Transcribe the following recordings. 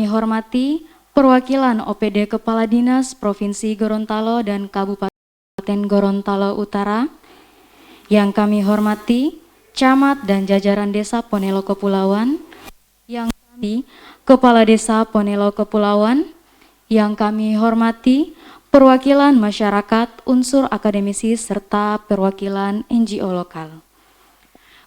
hormati perwakilan OPD Kepala Dinas Provinsi Gorontalo dan Kabupaten Gorontalo Utara. Yang kami hormati Camat dan jajaran Desa Ponelo Kepulauan. Yang kami Kepala Desa Ponelo Kepulauan. Yang kami hormati perwakilan masyarakat, unsur akademisi, serta perwakilan NGO lokal.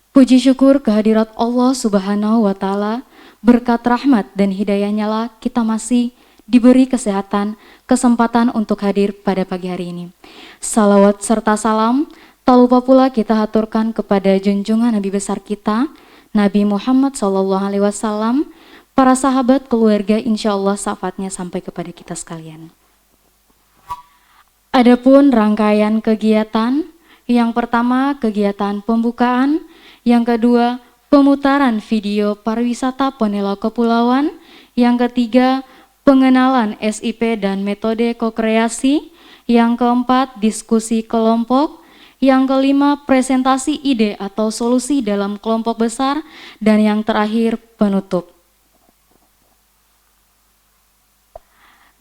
Puji syukur kehadirat Allah Subhanahu wa Ta'ala, berkat rahmat dan hidayahnya lah kita masih diberi kesehatan, kesempatan untuk hadir pada pagi hari ini. Salawat serta salam tak lupa pula kita haturkan kepada junjungan Nabi besar kita, Nabi Muhammad SAW, para sahabat, keluarga, insya Allah syafaatnya sampai kepada kita sekalian. Adapun rangkaian kegiatan, yang pertama kegiatan pembukaan, yang kedua pemutaran video pariwisata Ponelo Kepulauan, yang ketiga pengenalan SIP dan metode kokreasi, yang keempat diskusi kelompok, yang kelima presentasi ide atau solusi dalam kelompok besar, dan yang terakhir penutup.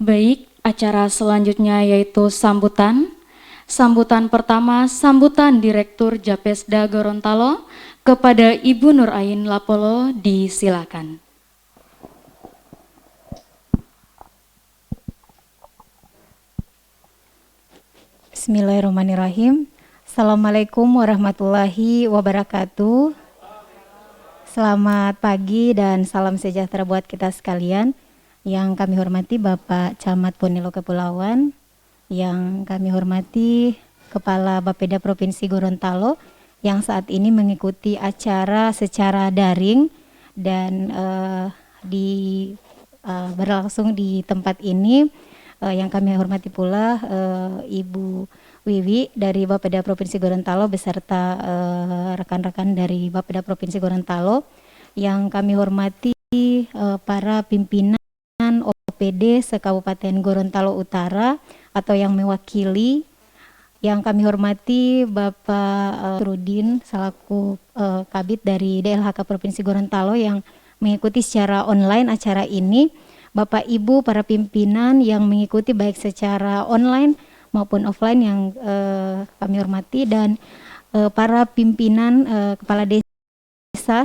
Baik, acara selanjutnya yaitu sambutan. Sambutan pertama, sambutan Direktur Japesda Gorontalo kepada Ibu Nur Ain Lapolo, disilakan. Bismillahirrahmanirrahim. Assalamualaikum warahmatullahi wabarakatuh. Selamat pagi dan salam sejahtera buat kita sekalian. Yang kami hormati Bapak Camat Ponelo Kepulauan, yang kami hormati Kepala Bapeda Provinsi Gorontalo yang saat ini mengikuti acara secara daring dan berlangsung di tempat ini. Yang kami hormati pula Ibu Wiwi dari Bapeda Provinsi Gorontalo beserta rekan-rekan dari Bapeda Provinsi Gorontalo. Yang kami hormati para pimpinan OPD se-Kabupaten Gorontalo Utara atau yang mewakili. Yang kami hormati Bapak Rudin selaku Kabid dari DLHK Provinsi Gorontalo yang mengikuti secara online acara ini. Bapak Ibu para pimpinan yang mengikuti baik secara online maupun offline yang kami hormati, dan para pimpinan kepala desa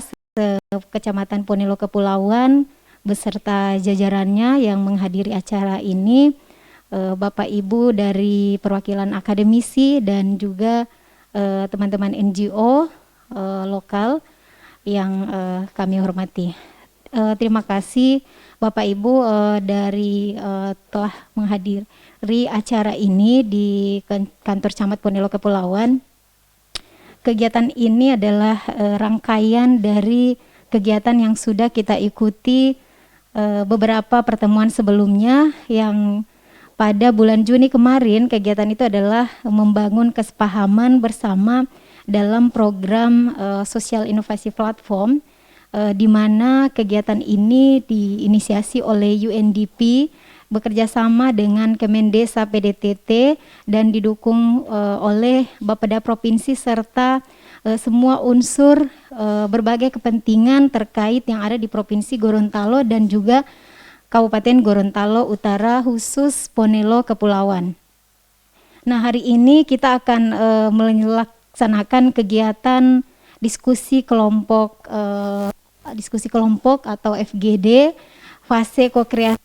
Kecamatan Ponelo Kepulauan beserta jajarannya yang menghadiri acara ini, Bapak Ibu dari perwakilan akademisi dan juga teman-teman NGO lokal yang kami hormati. Terima kasih Bapak Ibu dari telah menghadiri acara ini di kantor Camat Ponelo Kepulauan. Kegiatan ini adalah rangkaian dari kegiatan yang sudah kita ikuti beberapa pertemuan sebelumnya, yang pada bulan Juni kemarin kegiatan itu adalah membangun kesepahaman bersama dalam program Social Inovasi Platform, di mana kegiatan ini diinisiasi oleh UNDP bekerjasama dengan Kemendesa PDTT dan didukung oleh Bapeda Provinsi serta semua unsur berbagai kepentingan terkait yang ada di Provinsi Gorontalo dan juga Kabupaten Gorontalo Utara, khusus Ponelo Kepulauan. Nah, hari ini kita akan melaksanakan kegiatan diskusi kelompok atau FGD fase kokreasi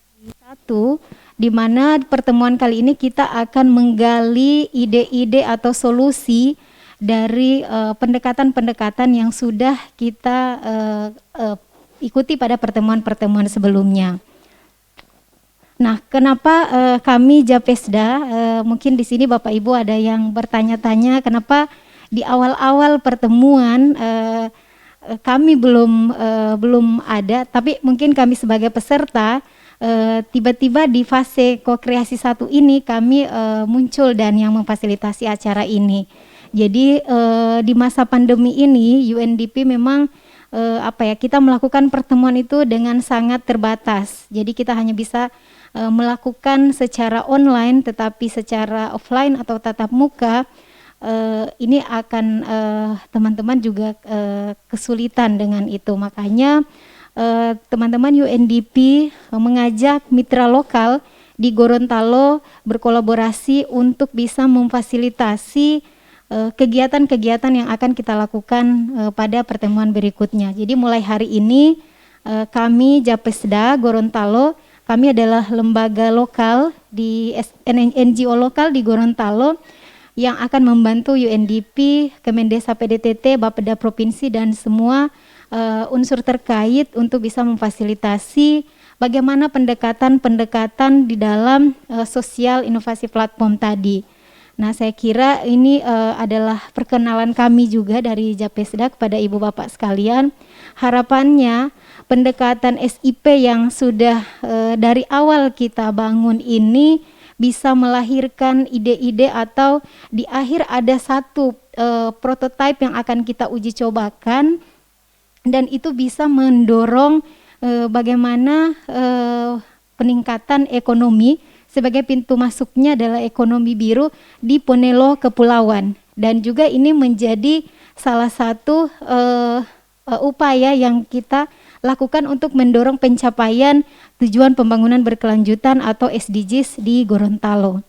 1, di mana pertemuan kali ini kita akan menggali ide-ide atau solusi dari pendekatan-pendekatan yang sudah kita ikuti pada pertemuan-pertemuan sebelumnya. Nah, kenapa kami Japesda, mungkin di sini Bapak Ibu ada yang bertanya-tanya kenapa di awal-awal pertemuan kami belum ada, tapi mungkin kami sebagai peserta tiba-tiba di fase kokreasi 1 ini kami muncul dan yang memfasilitasi acara ini. Jadi di masa pandemi ini UNDP memang kita melakukan pertemuan itu dengan sangat terbatas. Jadi kita hanya bisa melakukan secara online, tetapi secara offline atau tatap muka ini akan teman-teman juga kesulitan dengan itu. Makanya teman-teman UNDP mengajak mitra lokal di Gorontalo berkolaborasi untuk bisa memfasilitasi kegiatan-kegiatan yang akan kita lakukan pada pertemuan berikutnya. Jadi mulai hari ini kami Japesda Gorontalo, kami adalah lembaga lokal di NGO lokal di Gorontalo yang akan membantu UNDP, Kemendesa PDTT, Bapeda Provinsi dan semua unsur terkait untuk bisa memfasilitasi bagaimana pendekatan-pendekatan di dalam sosial inovasi platform tadi. Nah, saya kira ini adalah perkenalan kami juga dari Japesda kepada Ibu Bapak sekalian. Harapannya pendekatan SIP yang sudah dari awal kita bangun ini bisa melahirkan ide-ide atau di akhir ada satu prototipe yang akan kita uji cobakan dan itu bisa mendorong bagaimana peningkatan ekonomi sebagai pintu masuknya adalah ekonomi biru di Ponelo Kepulauan dan juga ini menjadi salah satu upaya yang kita lakukan untuk mendorong pencapaian tujuan pembangunan berkelanjutan atau SDGs di Gorontalo.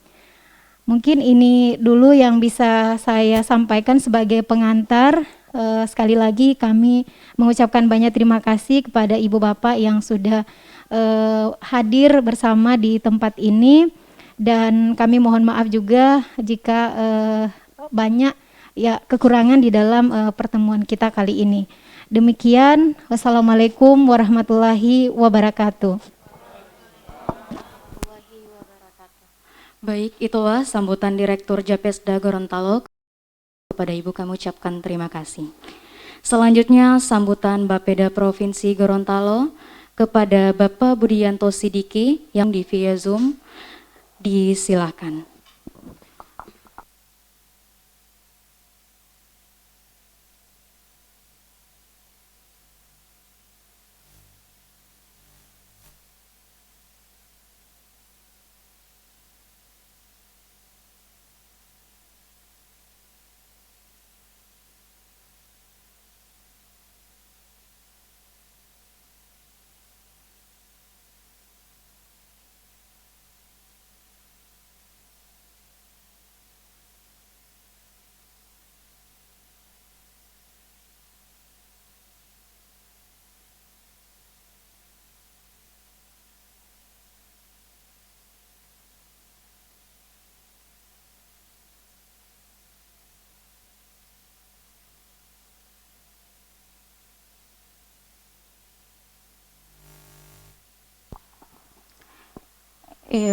Mungkin ini dulu yang bisa saya sampaikan sebagai pengantar. Sekali lagi kami mengucapkan banyak terima kasih kepada Ibu Bapak yang sudah hadir bersama di tempat ini dan kami mohon maaf juga jika banyak ya kekurangan di dalam pertemuan kita kali ini. Demikian, wassalamualaikum warahmatullahi wabarakatuh. Baik, itulah sambutan Direktur Japesda Gorontalo. Kepada Ibu kami ucapkan terima kasih. Selanjutnya sambutan Bapeda Provinsi Gorontalo kepada Bapak Budianto Sidiki yang di via Zoom, disilakan.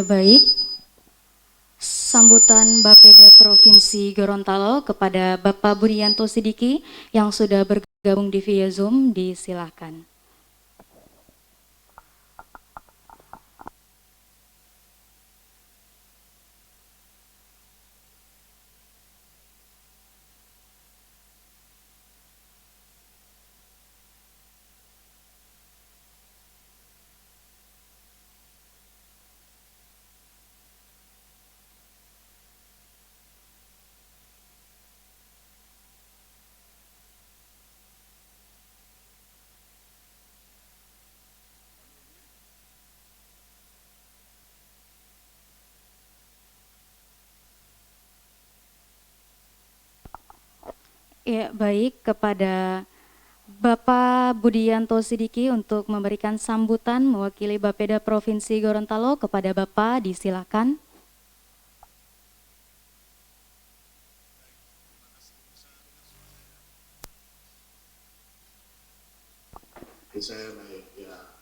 Baik, sambutan Bapeda Provinsi Gorontalo kepada Bapak Budianto Sidiki yang sudah bergabung di via Zoom, disilakan. Ya, baik, kepada Bapak Budianto Sidiki untuk memberikan sambutan mewakili Bapeda Provinsi Gorontalo. Kepada Bapak, disilakan. Saya naik ya.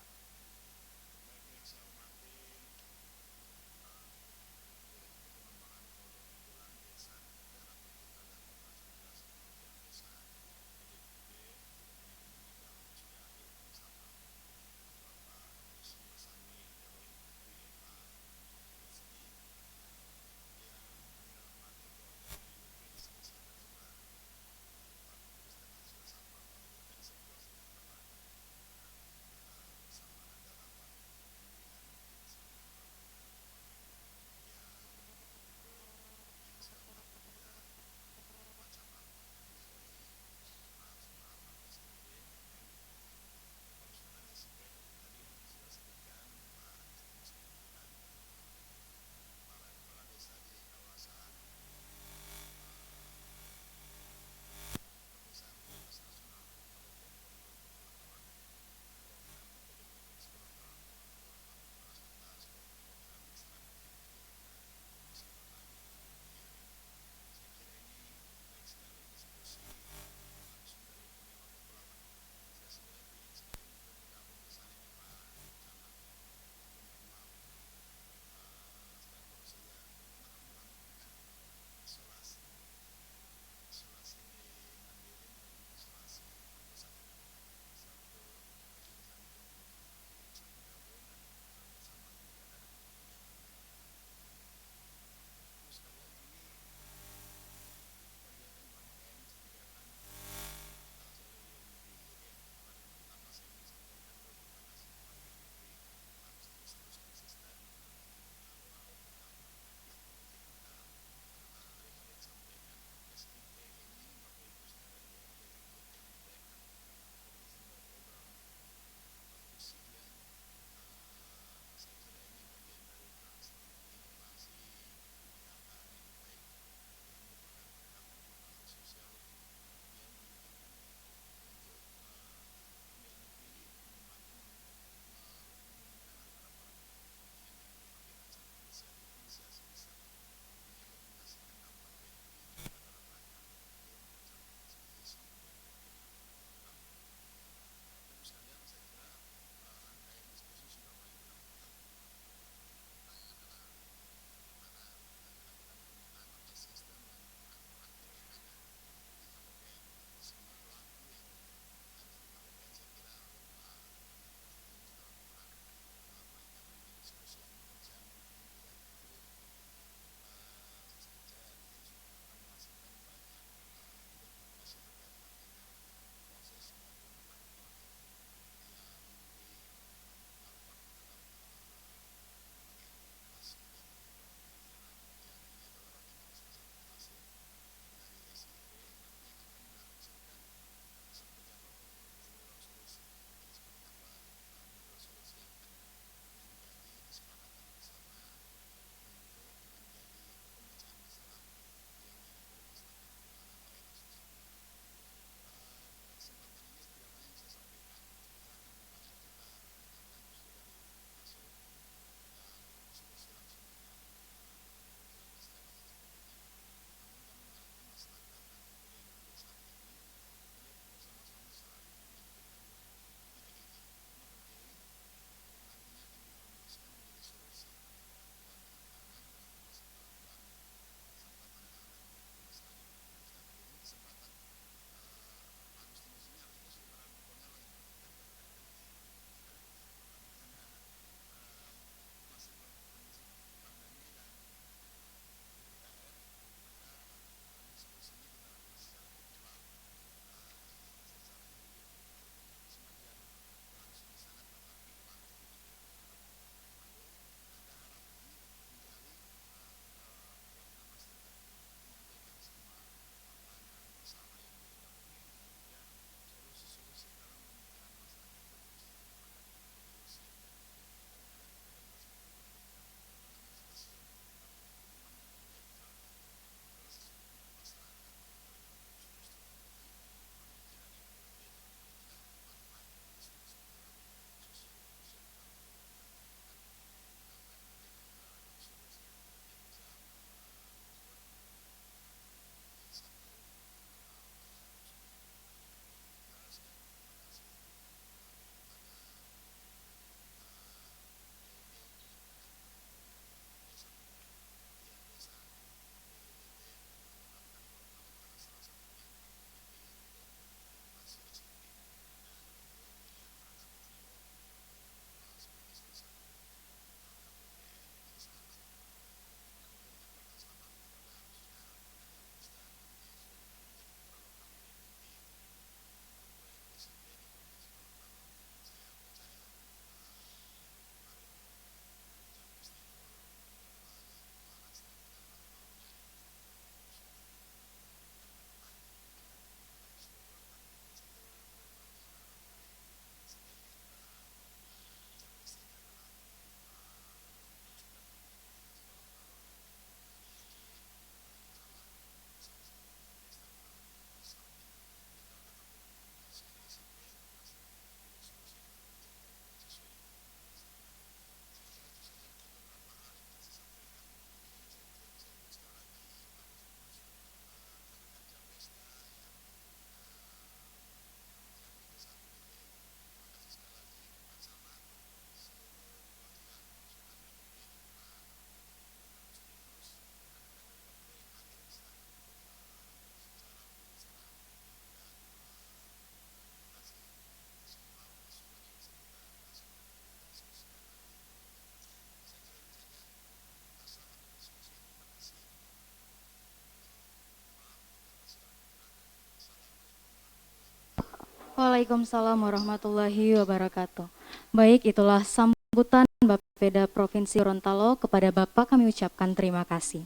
Waalaikumsalam warahmatullahi wabarakatuh. Baik, itulah sambutan Bapeda Provinsi Gorontalo. Kepada Bapak kami ucapkan terima kasih.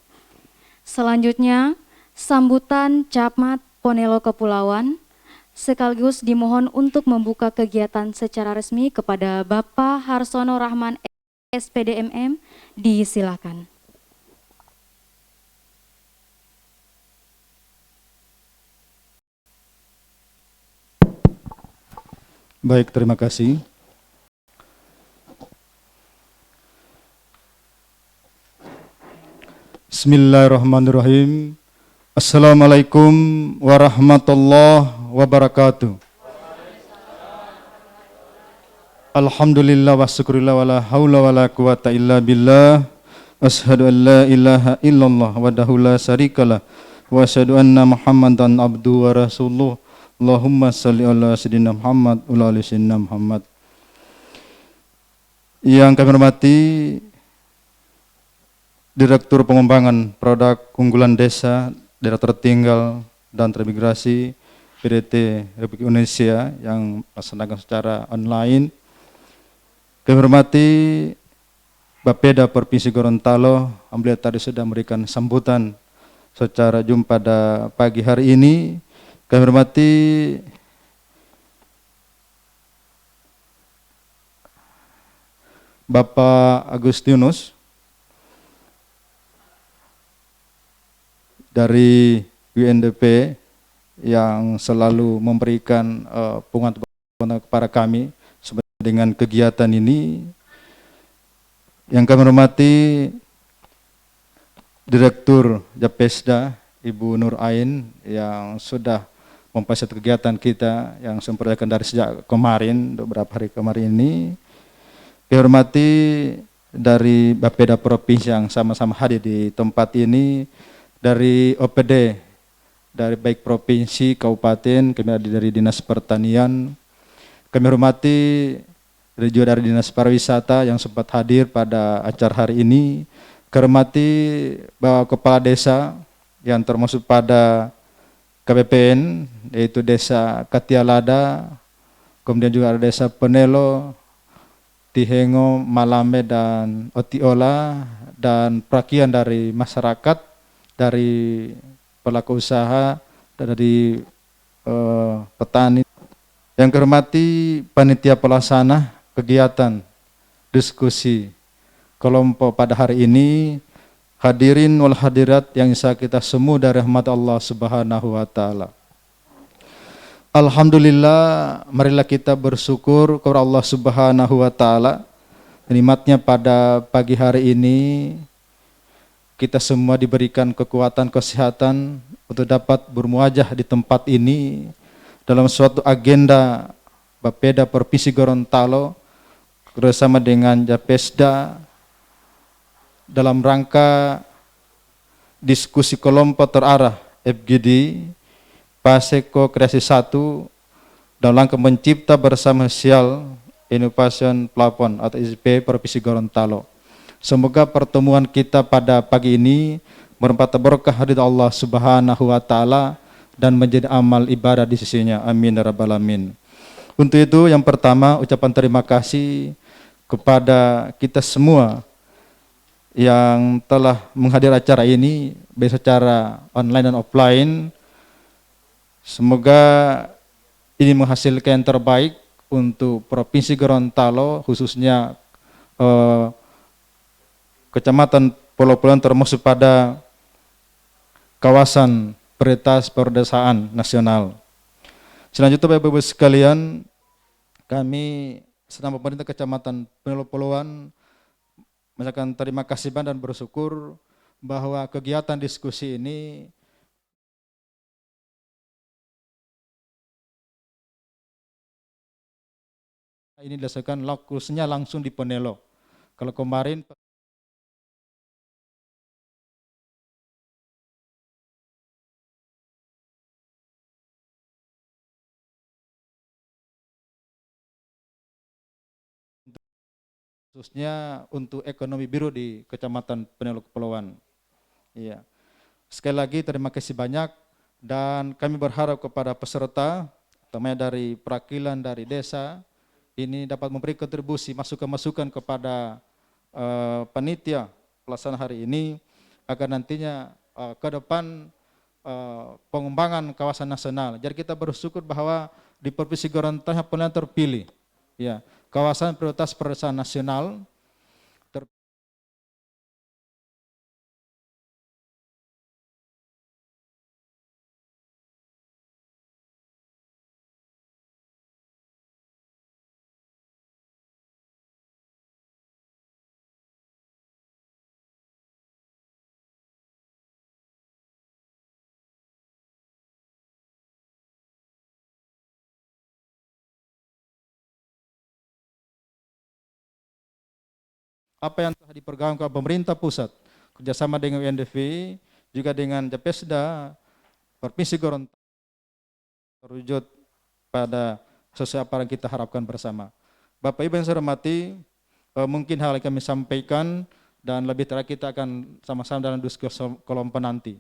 Selanjutnya, sambutan Camat Ponelo Kepulauan, sekaligus dimohon untuk membuka kegiatan secara resmi kepada Bapak Harsono Rahman SPDMM, disilakan. Baik, terima kasih. Bismillahirrahmanirrahim. Assalamualaikum warahmatullahi wabarakatuh. Alhamdulillah wa syukurillah wa la hawla wa la quwata illa billah. Ashhadu an la ilaha illallah wahdahu la syarikalah wa asyhadu anna Muhammadan abduhu wa rasuluh. Allahumma salli ala sayyidina Muhammad wa ala ali sayyidina Muhammad. Yang kami hormati Direktur Pengembangan Produk Unggulan Desa, Daerah Tertinggal dan Transmigrasi PDT Republik Indonesia yang melaksanakan secara online. Kami hormati Bapeda Provinsi Gorontalo, alhamdulillah tadi sudah memberikan sambutan secara Zoom pada pagi hari ini. Kami hormati Bapak Agustinus dari UNDP yang selalu memberikan penguatan kepada kami dengan kegiatan ini. Yang kami hormati Direktur Japesda Ibu Nur Ain yang sudah memfasilitasi kegiatan kita yang sempurnakan dari sejak kemarin, beberapa hari kemarin ini. Kami hormati dari Bapeda Provinsi yang sama-sama hadir di tempat ini, dari OPD, dari baik provinsi, kabupaten, kami dari Dinas Pertanian. Kami hormati juga dari Dinas Pariwisata yang sempat hadir pada acara hari ini. Kami hormati Bapak Kepala Desa yang termasuk pada KPPN, yaitu Desa Katialada, kemudian juga ada Desa Ponelo, Tihengo, Malame, dan Otiola, dan perwakilan dari masyarakat, dari pelaku usaha, dan dari petani. Yang kami hormati panitia pelaksana kegiatan diskusi kelompok pada hari ini, hadirin wal hadirat yang bisa kita semua dari rahmat Allah Subhanahu wa taala. Alhamdulillah, marilah kita bersyukur kepada Allah Subhanahu wa taala. Nikmatnya pada pagi hari ini kita semua diberikan kekuatan kesehatan untuk dapat bermuajah di tempat ini dalam suatu agenda Bapeda Provinsi Gorontalo bersama dengan Japesda dalam rangka diskusi kelompok terarah FGD Paseko Kreasi 1 dalam rangka mencipta bersama Sosial Innovation Platform atau ISP Provinsi Gorontalo. Semoga pertemuan kita pada pagi ini merupakan berkah dari Allah Subhanahu wa taala dan menjadi amal ibadah di sisinya. Amin ya rabbal alamin. Untuk itu yang pertama ucapan terima kasih kepada kita semua yang telah menghadiri acara ini baik secara online dan offline. Semoga ini menghasilkan yang terbaik untuk Provinsi Gorontalo, khususnya Kecamatan Pulau-Pulau termasuk pada kawasan prioritas perdesaan nasional. Selanjutnya Bapak Ibu sekalian, kami senama pemerintah Kecamatan Pulau-Pulauan mengucapkan terima kasih dan bersyukur bahwa kegiatan diskusi ini dilaksanakan lokusnya langsung di Ponelo. Kalau kemarin khususnya untuk ekonomi biru di Kecamatan Ponelo Kepulauan. Iya. Sekali lagi terima kasih banyak dan kami berharap kepada peserta teman dari perwakilan dari desa ini dapat memberi kontribusi masukan-masukan kepada panitia pelaksanaan hari ini agar nantinya ke depan pengembangan kawasan nasional. Jadi kita bersyukur bahwa di Provinsi Gorontalo pernah terpilih ya kawasan prioritas prioritas nasional. Apa yang telah dipergaungkan pemerintah pusat kerjasama dengan UNDP juga dengan Japesda Provinsi Gorontalo terwujud pada sesuai apa yang kita harapkan bersama. Bapak Ibu yang saya hormati, mungkin hal yang kami sampaikan dan lebih terakhir kita akan sama-sama dalam diskusi kelompok nanti.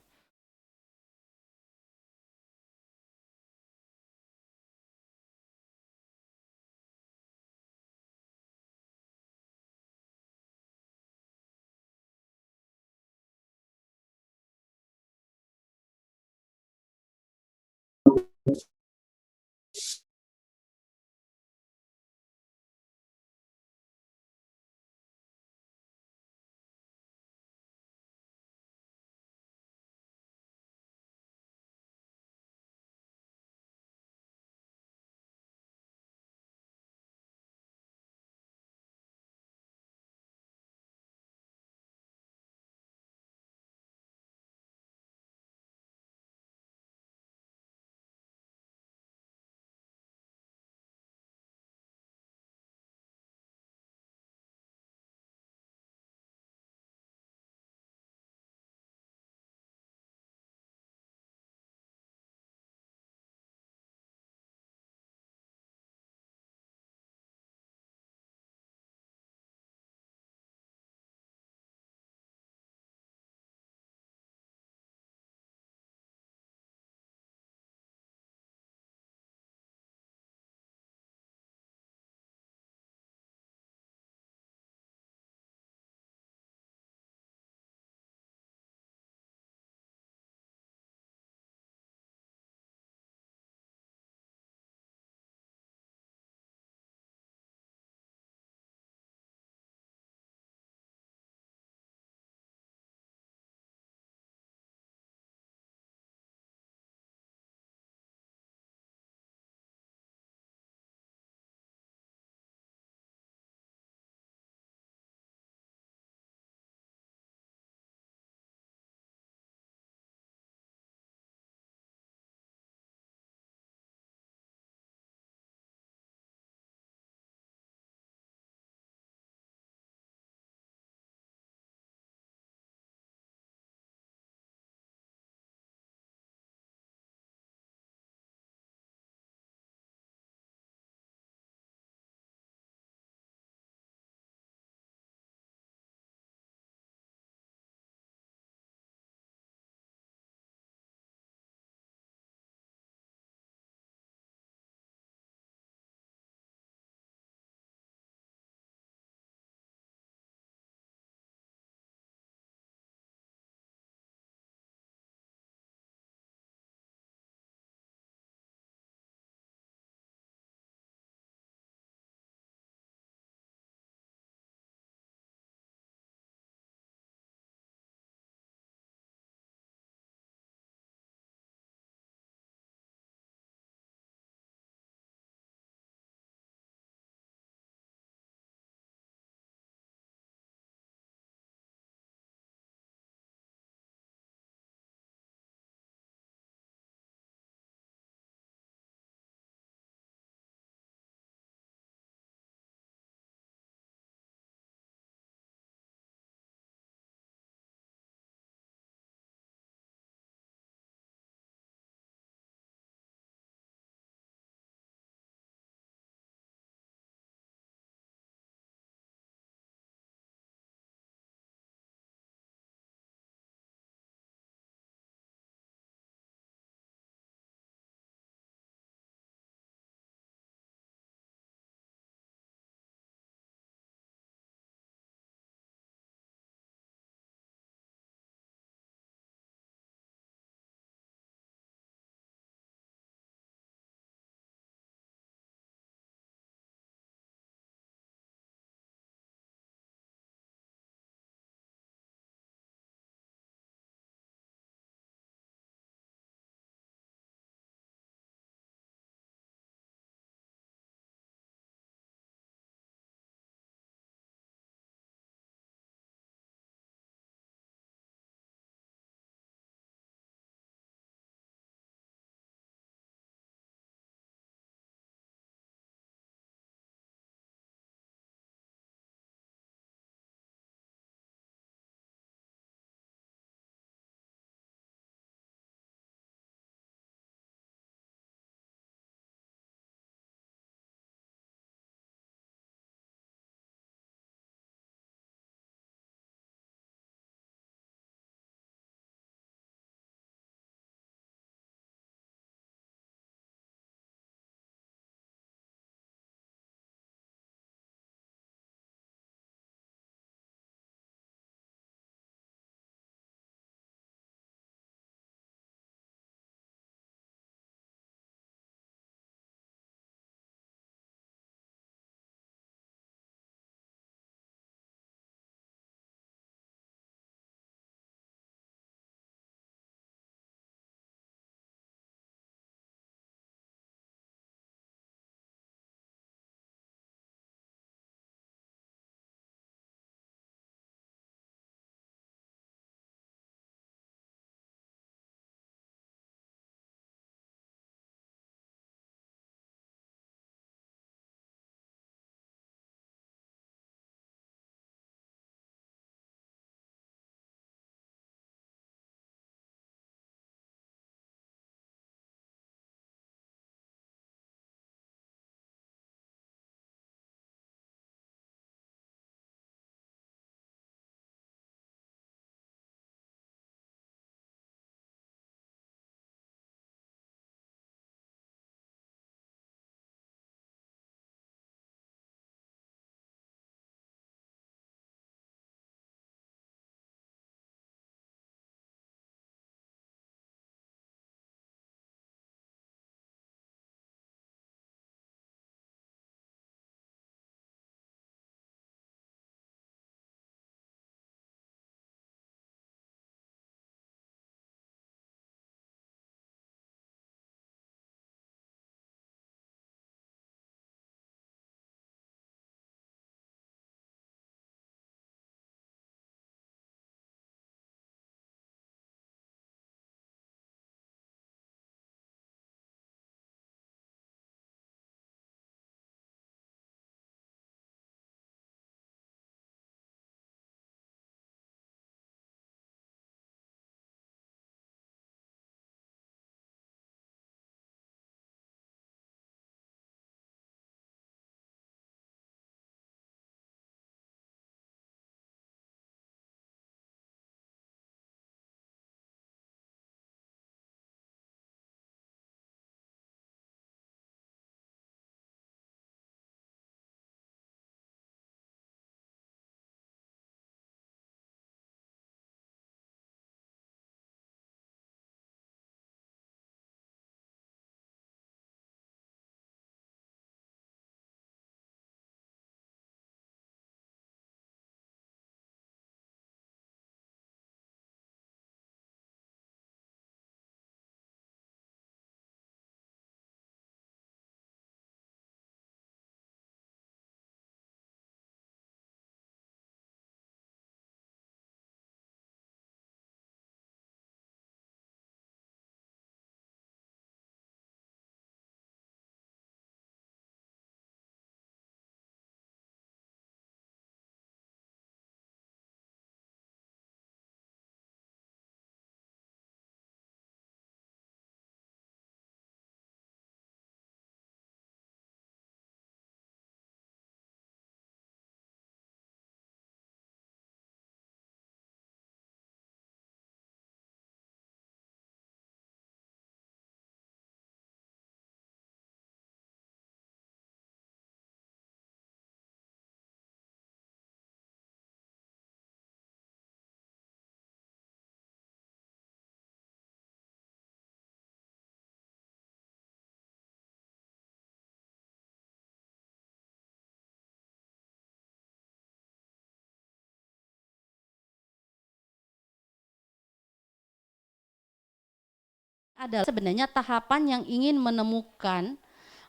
adalah sebenarnya tahapan yang ingin menemukan,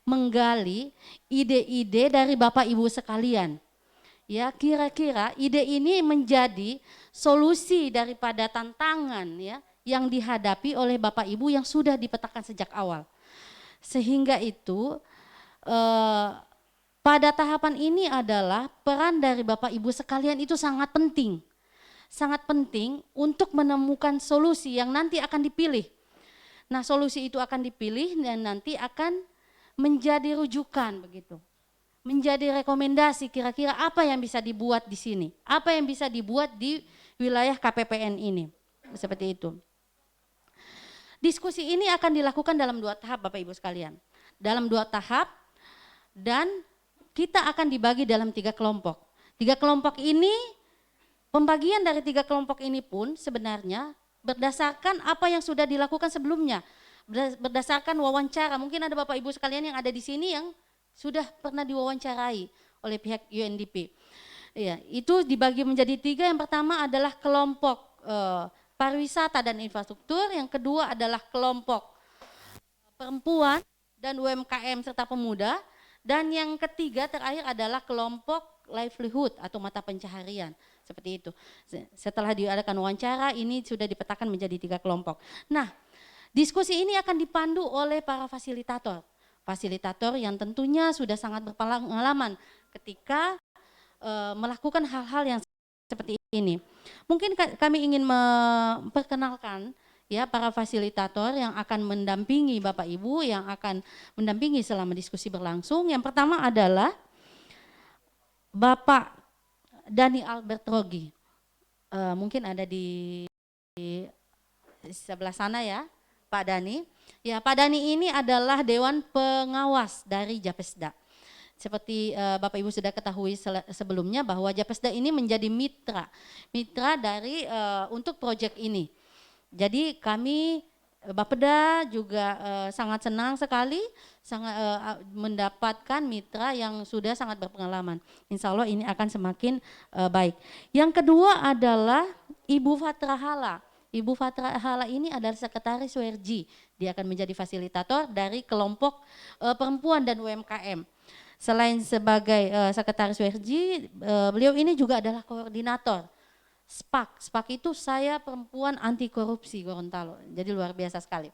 menggali ide-ide dari Bapak Ibu sekalian. Ya, kira-kira ide ini menjadi solusi daripada tantangan ya yang dihadapi oleh Bapak Ibu yang sudah dipetakan sejak awal. Sehingga itu pada tahapan ini adalah peran dari Bapak Ibu sekalian itu sangat penting. Sangat penting untuk menemukan solusi yang nanti akan dipilih. Nah, solusi itu akan dipilih dan nanti akan menjadi rujukan begitu. Menjadi rekomendasi kira-kira apa yang bisa dibuat di sini. Apa yang bisa dibuat di wilayah KPPN ini. Seperti itu. Diskusi ini akan dilakukan dalam 2 tahap Bapak Ibu sekalian. Dalam 2 tahap dan kita akan dibagi dalam 3 kelompok. 3 kelompok ini, pembagian dari 3 kelompok ini pun sebenarnya berdasarkan apa yang sudah dilakukan sebelumnya, berdasarkan wawancara. Mungkin ada Bapak Ibu sekalian yang ada di sini yang sudah pernah diwawancarai oleh pihak UNDP. Ya, itu dibagi menjadi 3. Yang pertama adalah kelompok pariwisata dan infrastruktur, yang kedua adalah kelompok perempuan dan UMKM serta pemuda, dan yang ketiga terakhir adalah kelompok livelihood atau mata pencaharian. Seperti itu. Setelah diadakan wawancara, ini sudah dipetakan menjadi 3 kelompok. Nah, diskusi ini akan dipandu oleh para fasilitator. Fasilitator yang tentunya sudah sangat berpengalaman ketika melakukan hal-hal yang seperti ini. Mungkin kami ingin memperkenalkan ya para fasilitator yang akan mendampingi Bapak Ibu, yang akan mendampingi selama diskusi berlangsung. Yang pertama adalah Bapak Dani Albert Rogi, mungkin ada di sebelah sana ya, Pak Dani. Ya, Pak Dani ini adalah Dewan Pengawas dari Japesda. Seperti Bapak Ibu sudah ketahui sebelumnya bahwa Japesda ini menjadi mitra dari untuk proyek ini. Jadi kami Bapeda juga sangat senang sekali mendapatkan mitra yang sudah sangat berpengalaman. Insya Allah ini akan semakin baik. Yang kedua adalah Ibu Fatra Hala. Ibu Fatra Hala ini adalah sekretaris WRG. Dia akan menjadi fasilitator dari kelompok perempuan dan UMKM. Selain sebagai sekretaris WRG, beliau ini juga adalah koordinator SPAK itu saya perempuan anti korupsi Gorontalo, jadi luar biasa sekali.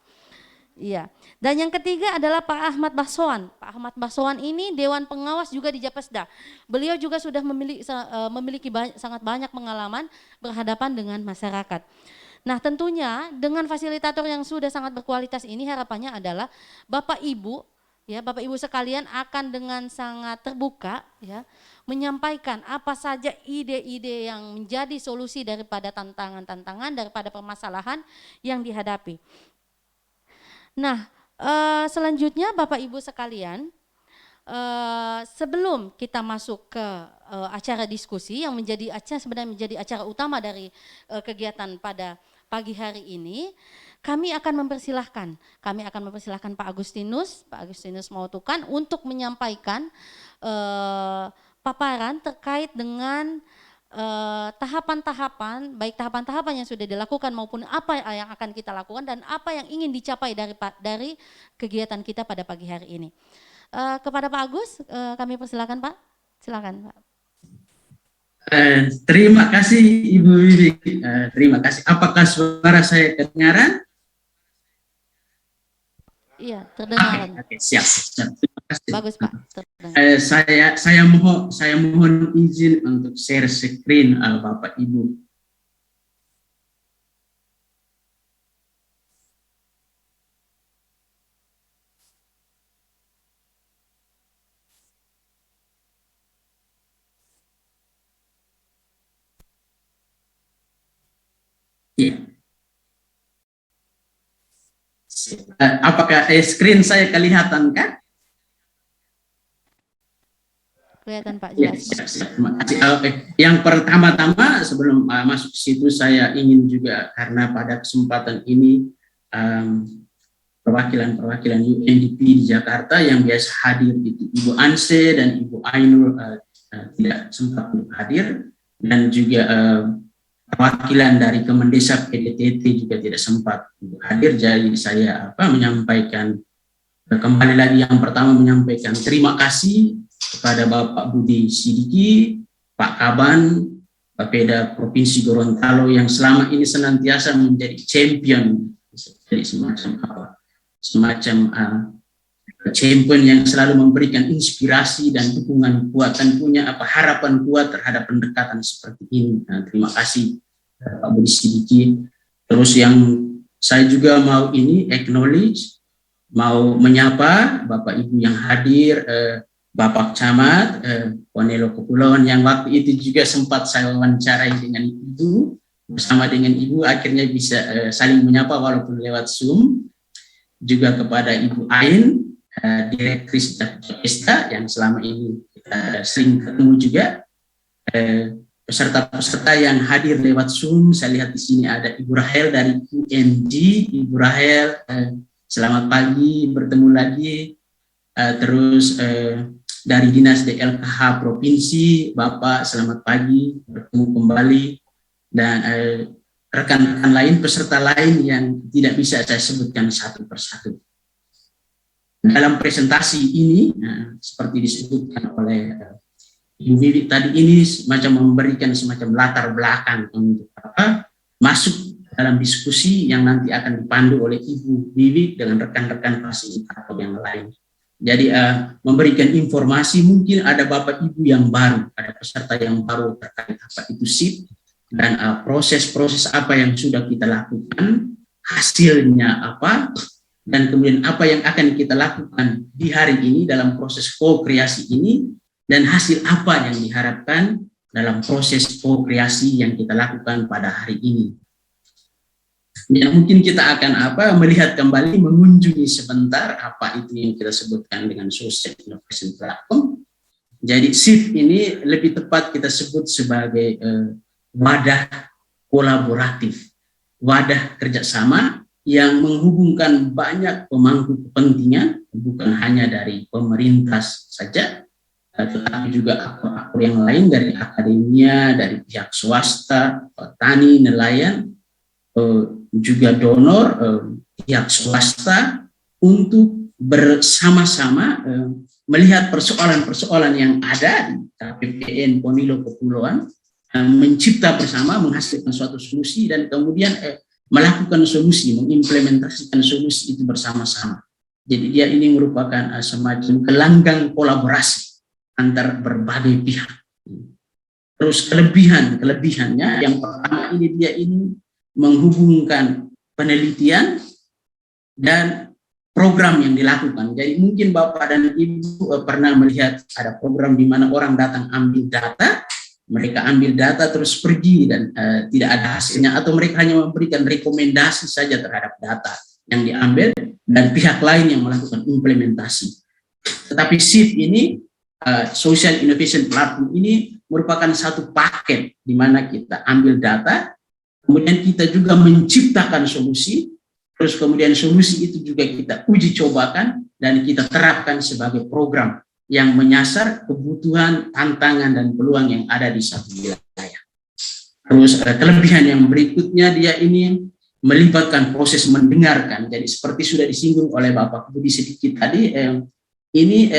Iya. Dan yang ketiga adalah Pak Ahmad Bassoan. Pak Ahmad Bassoan ini Dewan Pengawas juga di Japesda. Beliau juga sudah memiliki sangat banyak pengalaman berhadapan dengan masyarakat. Nah, tentunya dengan fasilitator yang sudah sangat berkualitas ini harapannya adalah Bapak Ibu ya, Bapak Ibu sekalian akan dengan sangat terbuka ya menyampaikan apa saja ide-ide yang menjadi solusi daripada tantangan-tantangan, daripada permasalahan yang dihadapi. Nah, selanjutnya Bapak Ibu sekalian, sebelum kita masuk ke acara diskusi yang sebenarnya menjadi acara utama dari kegiatan pada pagi hari ini, kami akan mempersilahkan Pak Agustinus Mautukan untuk menyampaikan paparan terkait dengan tahapan-tahapan, baik tahapan-tahapan yang sudah dilakukan maupun apa yang akan kita lakukan dan apa yang ingin dicapai dari kegiatan kita pada pagi hari ini. Kepada Pak Agus, kami persilakan Pak. Silakan Pak. Terima kasih Ibu Wiwi. Terima kasih. Apakah suara saya kedengaran? Iya, terdengar. Oke, siap. Terima kasih. Bagus Pak. Saya mohon izin untuk share screen Bapak Ibu. Ya. Apakah screen saya kelihatan kan? Kelihatan Pak, Ya, jelas. siap. Terima kasih. Yang pertama-tama sebelum masuk ke situ saya ingin juga karena pada kesempatan ini perwakilan UNDP di Jakarta yang biasa hadir itu Ibu Anse dan Ibu Ainur tidak sempat untuk hadir, dan juga perwakilan dari Kemendesak PDTT juga tidak sempat hadir, jadi saya menyampaikan kembali lagi yang pertama menyampaikan terima kasih kepada Bapak Budi Sidiki, Pak Kaban, Bapeda Provinsi Gorontalo yang selama ini senantiasa menjadi champion, jadi semacam champion yang selalu memberikan inspirasi dan dukungan kuat dan punya harapan kuat terhadap pendekatan seperti ini. Nah, terima kasih Pak Budi Sidiki. Terus yang saya juga mau acknowledge, mau menyapa Bapak Ibu yang hadir, Bapak Camat Ponelo Kepulauan yang waktu itu juga sempat saya wawancarai dengan Ibu, bersama dengan Ibu akhirnya bisa saling menyapa walaupun lewat Zoom. Juga kepada Ibu Ain, Direktris Japesta yang selama ini kita sering ketemu juga, peserta-peserta yang hadir lewat Zoom. Saya lihat di sini ada Ibu Rahel dari UNG. Ibu Rahel, selamat pagi, bertemu lagi. Terus dari Dinas DLKH Provinsi, Bapak selamat pagi, bertemu kembali. Dan rekan-rekan lain, peserta lain yang tidak bisa saya sebutkan satu persatu. Dalam presentasi ini, seperti disebutkan oleh Ibu Wiwi tadi, ini semacam memberikan semacam latar belakang untuk masuk dalam diskusi yang nanti akan dipandu oleh Ibu Wiwi dengan rekan-rekan fasilitator yang lain. Jadi memberikan informasi, mungkin ada Bapak Ibu yang baru, ada peserta yang baru terkait apa itu SIP, dan proses-proses apa yang sudah kita lakukan, hasilnya apa, dan kemudian apa yang akan kita lakukan di hari ini dalam proses co-kreasi ini, dan hasil apa yang diharapkan dalam proses co-kreasi yang kita lakukan pada hari ini. Ya, mungkin kita akan melihat kembali, mengunjungi sebentar apa itu yang kita sebutkan dengan Social Innovation Platform. Jadi SIP ini lebih tepat kita sebut sebagai wadah kolaboratif, wadah kerjasama yang menghubungkan banyak pemangku kepentingan, bukan hanya dari pemerintah saja, tetapi juga aktor-aktor yang lain dari akademia, dari pihak swasta, petani, nelayan, juga donor, pihak swasta, untuk bersama-sama melihat persoalan-persoalan yang ada di KPPN Ponilo Kepulauan, mencipta bersama, menghasilkan suatu solusi, dan kemudian melakukan solusi, mengimplementasikan solusi itu bersama-sama. Jadi dia ini merupakan semacam gelanggang kolaborasi antar berbagai pihak. Terus kelebihannya, yang pertama ini dia ini menghubungkan penelitian dan program yang dilakukan. Jadi mungkin Bapak dan Ibu pernah melihat ada program di mana orang datang ambil data, mereka ambil data terus pergi dan tidak ada hasilnya, atau mereka hanya memberikan rekomendasi saja terhadap data yang diambil dan pihak lain yang melakukan implementasi. Tetapi SIP ini, Social Innovation Platform ini merupakan satu paket di mana kita ambil data, kemudian kita juga menciptakan solusi, terus kemudian solusi itu juga kita uji cobakan dan kita terapkan sebagai program yang menyasar kebutuhan, tantangan, dan peluang yang ada di satu wilayah. Terus kelebihan yang berikutnya, dia ini melibatkan proses mendengarkan. Jadi seperti sudah disinggung oleh Bapak Budi sedikit tadi, ini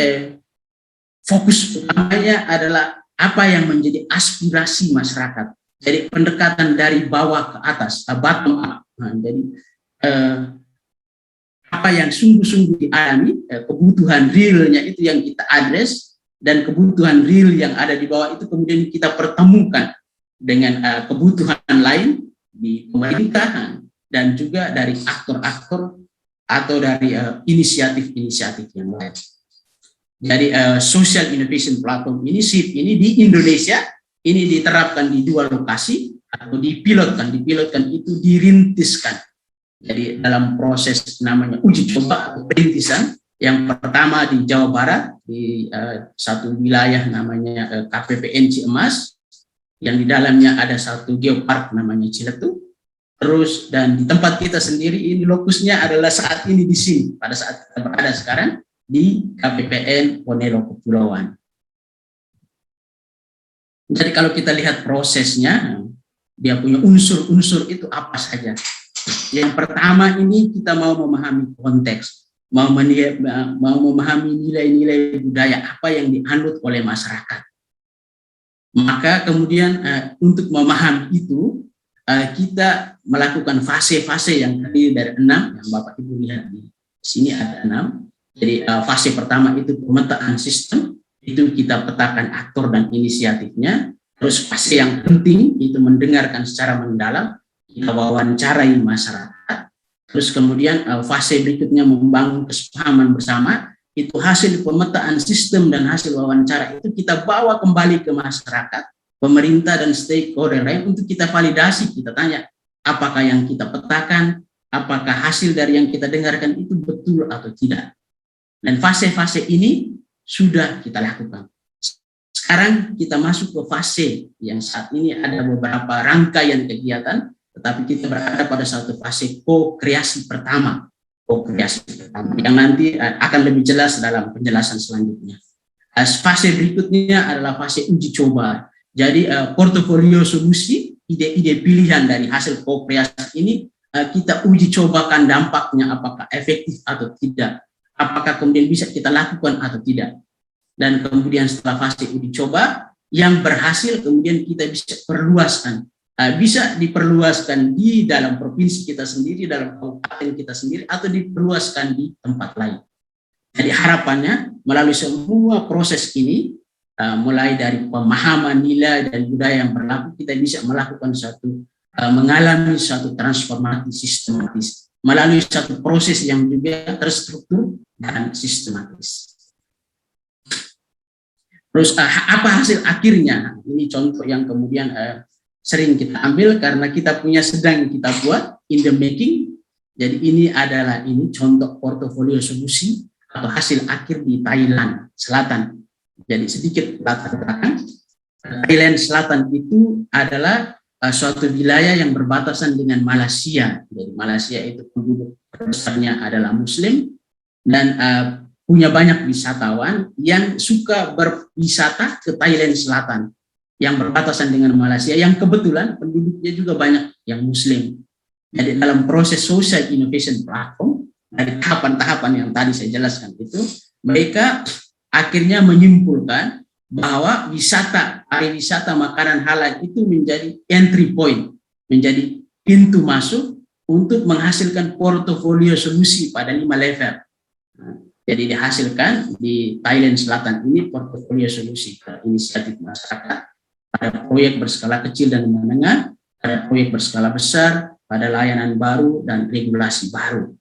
fokus utamanya adalah apa yang menjadi aspirasi masyarakat. Jadi pendekatan dari bawah ke atas, bottom up. Jadi apa yang sungguh-sungguh dialami, kebutuhan realnya itu yang kita address, dan kebutuhan real yang ada di bawah itu kemudian kita pertemukan dengan kebutuhan lain di pemerintahan dan juga dari aktor-aktor atau dari inisiatif-inisiatif yang lain. Jadi Social Innovation Platform ini, SIP ini di Indonesia ini diterapkan di 2 lokasi atau dipilotkan itu dirintiskan. Jadi dalam proses namanya uji coba atau perintisan, yang pertama di Jawa Barat di satu wilayah namanya KPPN Ciemas, yang di dalamnya ada satu geopark namanya Ciletu. Terus dan di tempat kita sendiri ini lokusnya adalah saat ini di sini, pada saat kita berada sekarang di KPPN Ponelo Kepulauan. Jadi kalau kita lihat prosesnya, dia punya unsur-unsur itu apa saja. Yang pertama ini kita mau memahami konteks, mau memahami nilai-nilai budaya apa yang dianut oleh masyarakat. Maka kemudian untuk memahami itu kita melakukan fase-fase yang terdiri dari 6 yang Bapak Ibu lihat di sini ada 6. Jadi fase pertama itu pemetaan sistem, itu kita petakan aktor dan inisiatifnya. Terus fase yang penting itu mendengarkan secara mendalam, kita wawancarai masyarakat. Terus kemudian fase berikutnya membangun kesepahaman bersama, itu hasil pemetaan sistem dan hasil wawancara itu kita bawa kembali ke masyarakat, pemerintah dan stakeholder lain untuk kita validasi, kita tanya apakah yang kita petakan, apakah hasil dari yang kita dengarkan itu betul atau tidak. Dan fase-fase ini sudah kita lakukan. Sekarang kita masuk ke fase yang saat ini ada beberapa rangkaian kegiatan, tetapi kita berada pada satu fase ko-kreasi pertama. Ko-kreasi pertama yang nanti akan lebih jelas dalam penjelasan selanjutnya. Fase berikutnya adalah fase uji coba. Jadi portofolio solusi, ide-ide pilihan dari hasil ko-kreasi ini kita uji cobakan dampaknya apakah efektif atau tidak. Apakah kemudian bisa kita lakukan atau tidak. Dan kemudian setelah fase uji coba yang berhasil kemudian kita bisa perluaskan, bisa diperluaskan di dalam provinsi kita sendiri, dalam kabupaten kita sendiri, atau diperluaskan di tempat lain. Jadi harapannya melalui semua proses ini, mulai dari pemahaman nilai dan budaya yang berlaku, kita bisa melakukan mengalami suatu transformasi sistematis melalui satu proses yang juga terstruktur dan sistematis. Terus apa hasil akhirnya? Ini contoh yang kemudian sering kita ambil karena kita punya sedang kita buat in the making. Jadi ini adalah contoh portofolio solusi atau hasil akhir di Thailand Selatan. Jadi sedikit latar belakang. Thailand Selatan itu adalah suatu wilayah yang berbatasan dengan Malaysia. Jadi Malaysia itu penduduk terbesarnya adalah Muslim dan punya banyak wisatawan yang suka berwisata ke Thailand Selatan yang berbatasan dengan Malaysia, yang kebetulan penduduknya juga banyak yang Muslim. Jadi dalam proses social innovation platform, dari tahapan-tahapan yang tadi saya jelaskan itu, mereka akhirnya menyimpulkan bahwa pariwisata makanan halal itu menjadi entry point, menjadi pintu masuk untuk menghasilkan portofolio solusi pada 5 level. Jadi dihasilkan di Thailand Selatan ini portofolio solusi ke inisiatif masyarakat, pada proyek berskala kecil dan menengah, pada proyek berskala besar, pada layanan baru dan regulasi baru.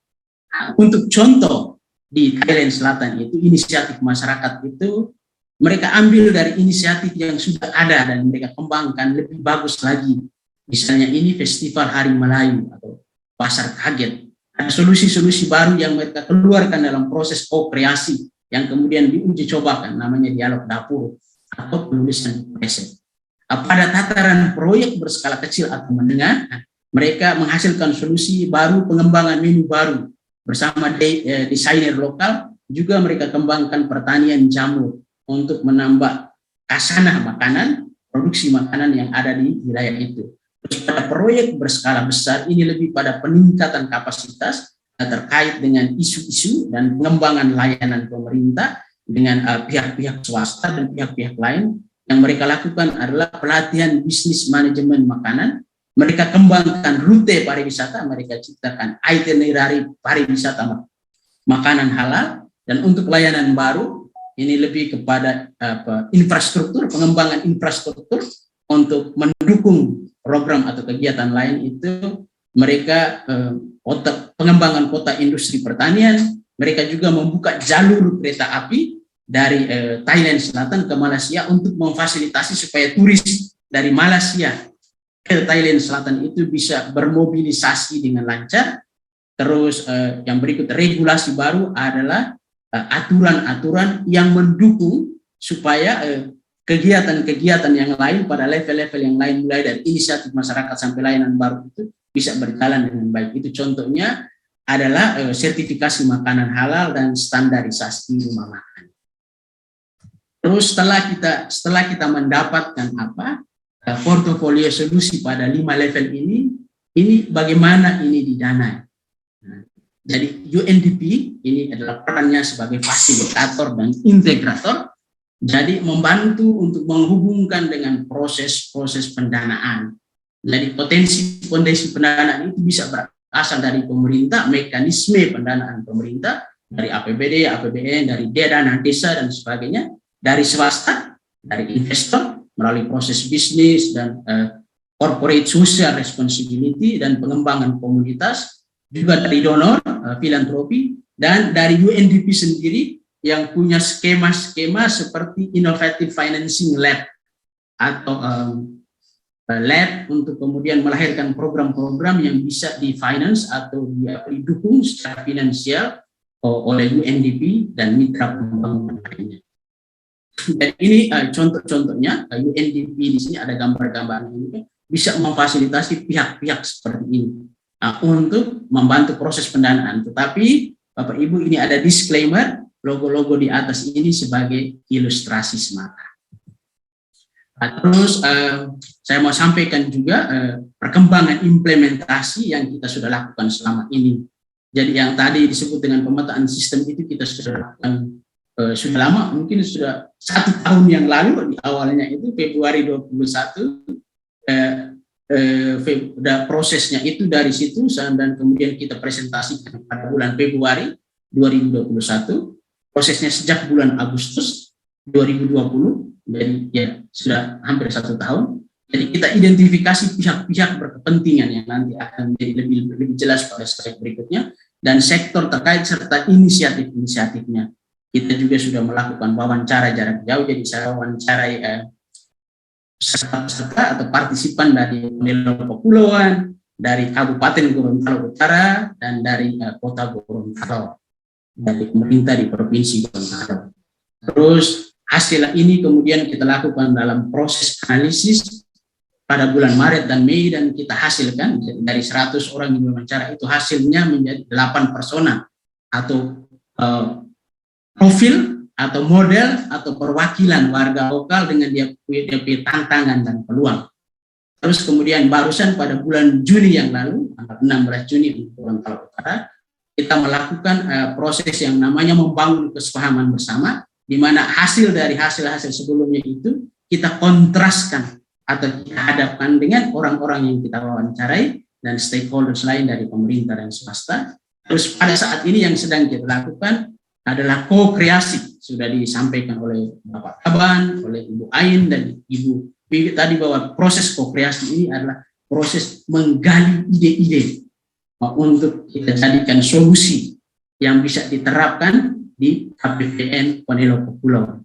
Untuk contoh di Thailand Selatan itu inisiatif masyarakat itu mereka ambil dari inisiatif yang sudah ada dan mereka kembangkan lebih bagus lagi. Misalnya ini Festival Hari Melayu atau Pasar Kaget. Ada solusi-solusi baru yang mereka keluarkan dalam proses ko-kreasi yang kemudian diuji cobakan, namanya dialog dapur atau penulisan preset. Pada tataran proyek berskala kecil atau menengah, mereka menghasilkan solusi baru, pengembangan menu baru bersama desainer lokal. Juga mereka kembangkan pertanian jamur untuk menambah kasanah makanan, produksi makanan yang ada di wilayah itu. Pada proyek berskala besar ini lebih pada peningkatan kapasitas terkait dengan isu-isu dan pengembangan layanan pemerintah dengan pihak-pihak swasta dan pihak-pihak lain. Yang mereka lakukan adalah pelatihan bisnis manajemen makanan. Mereka kembangkan rute pariwisata, mereka ciptakan itinerary pariwisata makanan halal. Dan untuk layanan baru ini lebih kepada infrastruktur, pengembangan infrastruktur untuk mendukung program atau kegiatan lain itu. Mereka pengembangan kota industri pertanian, mereka juga membuka jalur kereta api dari Thailand Selatan ke Malaysia untuk memfasilitasi supaya turis dari Malaysia ke Thailand Selatan itu bisa bermobilisasi dengan lancar. Terus yang berikut regulasi baru adalah aturan-aturan yang mendukung supaya kegiatan-kegiatan yang lain pada level-level yang lain mulai dari inisiatif masyarakat sampai layanan baru itu bisa berjalan dengan baik. Itu contohnya adalah sertifikasi makanan halal dan standarisasi rumah makan. Terus setelah kita mendapatkan portofolio solusi pada 5 level ini bagaimana ini didanai. Nah, jadi UNDP ini adalah perannya sebagai fasilitator dan integrator, jadi membantu untuk menghubungkan dengan proses-proses pendanaan. Jadi potensi pendanaan itu bisa berasal dari pemerintah, mekanisme pendanaan pemerintah, dari APBD, APBN, dari dana desa dan sebagainya, dari swasta, dari investor, melalui proses bisnis dan corporate social responsibility dan pengembangan komunitas, juga dari donor, filantropi, dan dari UNDP sendiri yang punya skema-skema seperti innovative financing lab atau lab untuk kemudian melahirkan program-program yang bisa di-finance atau didukung secara finansial oleh UNDP dan mitra pembangunan lainnya. Dan ini contoh-contohnya, UNDP di sini ada gambar-gambar ini bisa memfasilitasi pihak-pihak seperti ini untuk membantu proses pendanaan. Tetapi Bapak Ibu, ini ada disclaimer, logo-logo di atas ini sebagai ilustrasi semata. Terus saya mau sampaikan juga perkembangan implementasi yang kita sudah lakukan selama ini. Jadi yang tadi disebut dengan pemetaan sistem itu kita sudah lakukan sudah lama, mungkin sudah 1 tahun yang lalu. Di awalnya itu Februari 21, prosesnya itu dari situ, dan kemudian kita presentasikan pada bulan Februari 2021, prosesnya sejak bulan Agustus 2020, jadi ya sudah hampir 1 tahun. Jadi kita identifikasi pihak-pihak berkepentingan yang nanti akan menjadi lebih jelas pada slide berikutnya, dan sektor terkait serta inisiatif-inisiatifnya. Kita juga sudah melakukan wawancara jarak jauh, jadi saya wawancarai peserta atau partisipan dari Ponelo Kepulauan, dari Kabupaten Gorontalo Utara, dan dari Kota Gorontalo, dari pemerintah di Provinsi Gorontalo. Terus hasil ini kemudian kita lakukan dalam proses analisis pada bulan Maret dan Mei, dan kita hasilkan dari 100 orang yang diwawancara itu hasilnya menjadi 8 persona atau profil atau model atau perwakilan warga lokal dengan dia punya tantangan dan peluang. Terus kemudian barusan pada bulan Juni yang lalu, tanggal 16 Juni di Gorontalo Utara, kita melakukan proses yang namanya membangun kesepahaman bersama, di mana hasil dari hasil-hasil sebelumnya itu kita kontraskan atau kita hadapkan dengan orang-orang yang kita wawancarai dan stakeholders lain dari pemerintah dan swasta. Terus pada saat ini yang sedang kita lakukan adalah ko-kreasi, sudah disampaikan oleh Bapak Taban, oleh Ibu Ain dan Ibu Wiwi tadi, bahwa proses ko-kreasi ini adalah proses menggali ide-ide untuk kita jadikan solusi yang bisa diterapkan di KPPN Ponelo Kepulauan.